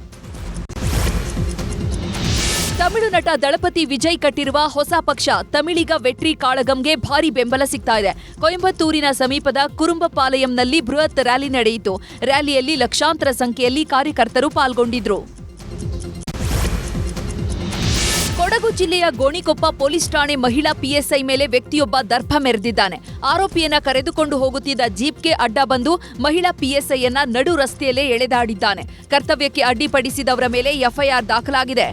ತಮಿಳು ನಟ ದಳಪತಿ ವಿಜಯ್ ಕಟ್ಟಿರುವ ಹೊಸ ಪಕ್ಷ ತಮಿಳಿಗ ವೆಟ್ರಿ ಕಾಳಗಂಗೆ ಭಾರೀ ಬೆಂಬಲ ಸಿಗ್ತಾ ಇದೆ. ಕೊಯಂಬತ್ತೂರಿನ ಸಮೀಪದ ಕುರುಂಬಪಾಲಯಂನಲ್ಲಿ ಬೃಹತ್ ರ್ಯಾಲಿ ನಡೆಯಿತು. ರ್ಯಾಲಿಯಲ್ಲಿ ಲಕ್ಷಾಂತರ ಸಂಖ್ಯೆಯಲ್ಲಿ ಕಾರ್ಯಕರ್ತರು ಪಾಲ್ಗೊಂಡಿದ್ರು. ಕೊಡಗು ಜಿಲ್ಲೆಯ ಗೋಣಿಕೊಪ್ಪ ಪೊಲೀಸ್ ಠಾಣೆ ಮಹಿಳಾ ಪಿಎಸ್ಐ ಮೇಲೆ ವ್ಯಕ್ತಿಯೊಬ್ಬ ದರ್ಪ ಮೆರೆದಿದ್ದಾನೆ. ಆರೋಪಿಯನ್ನ ಕರೆದುಕೊಂಡು ಹೋಗುತ್ತಿದ್ದ ಜೀಪ್ಗೆ ಅಡ್ಡ ಬಂದು ಮಹಿಳಾ ಪಿಎಸ್ಐಯನ್ನ ನಡು ರಸ್ತೆಯಲ್ಲೇ ಎಳೆದಾಡಿದ್ದಾನೆ. ಕರ್ತವ್ಯಕ್ಕೆ ಅಡ್ಡಿಪಡಿಸಿದವರ ಮೇಲೆ ಎಫ್ಐಆರ್ ದಾಖಲಾಗಿದೆ.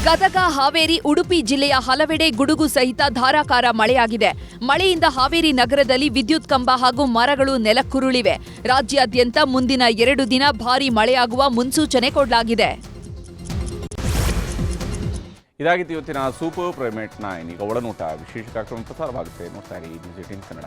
ಗದಗ, ಹಾವೇರಿ, ಉಡುಪಿ ಜಿಲ್ಲೆಯ ಹಲವೆಡೆ ಗುಡುಗು ಸಹಿತ ಧಾರಾಕಾರ ಮಳೆಯಾಗಿದೆ. ಮಳೆಯಿಂದ ಹಾವೇರಿ ನಗರದಲ್ಲಿ ವಿದ್ಯುತ್ ಕಂಬ ಹಾಗೂ ಮರಗಳು ನೆಲಕ್ಕುರುಳಿವೆ. ರಾಜ್ಯಾದ್ಯಂತ ಮುಂದಿನ 2 ದಿನ ಭಾರೀ ಮಳೆಯಾಗುವ ಮುನ್ಸೂಚನೆ ಕೊಡಲಾಗಿದೆ. ಇದಾಗಿತ್ತು ಇವತ್ತಿನ ಸೂಪರ್ ಪ್ರೈಮ್ 9. ಈಗ ಒಳನೋಟ ವಿಶೇಷ ಕಾರ್ಯಕ್ರಮ ಪ್ರಸಾರವಾಗುತ್ತೆ. ನೋಡ್ತಾ ಇರಿ ನ್ಯೂಸ್ 18 ಕನ್ನಡ.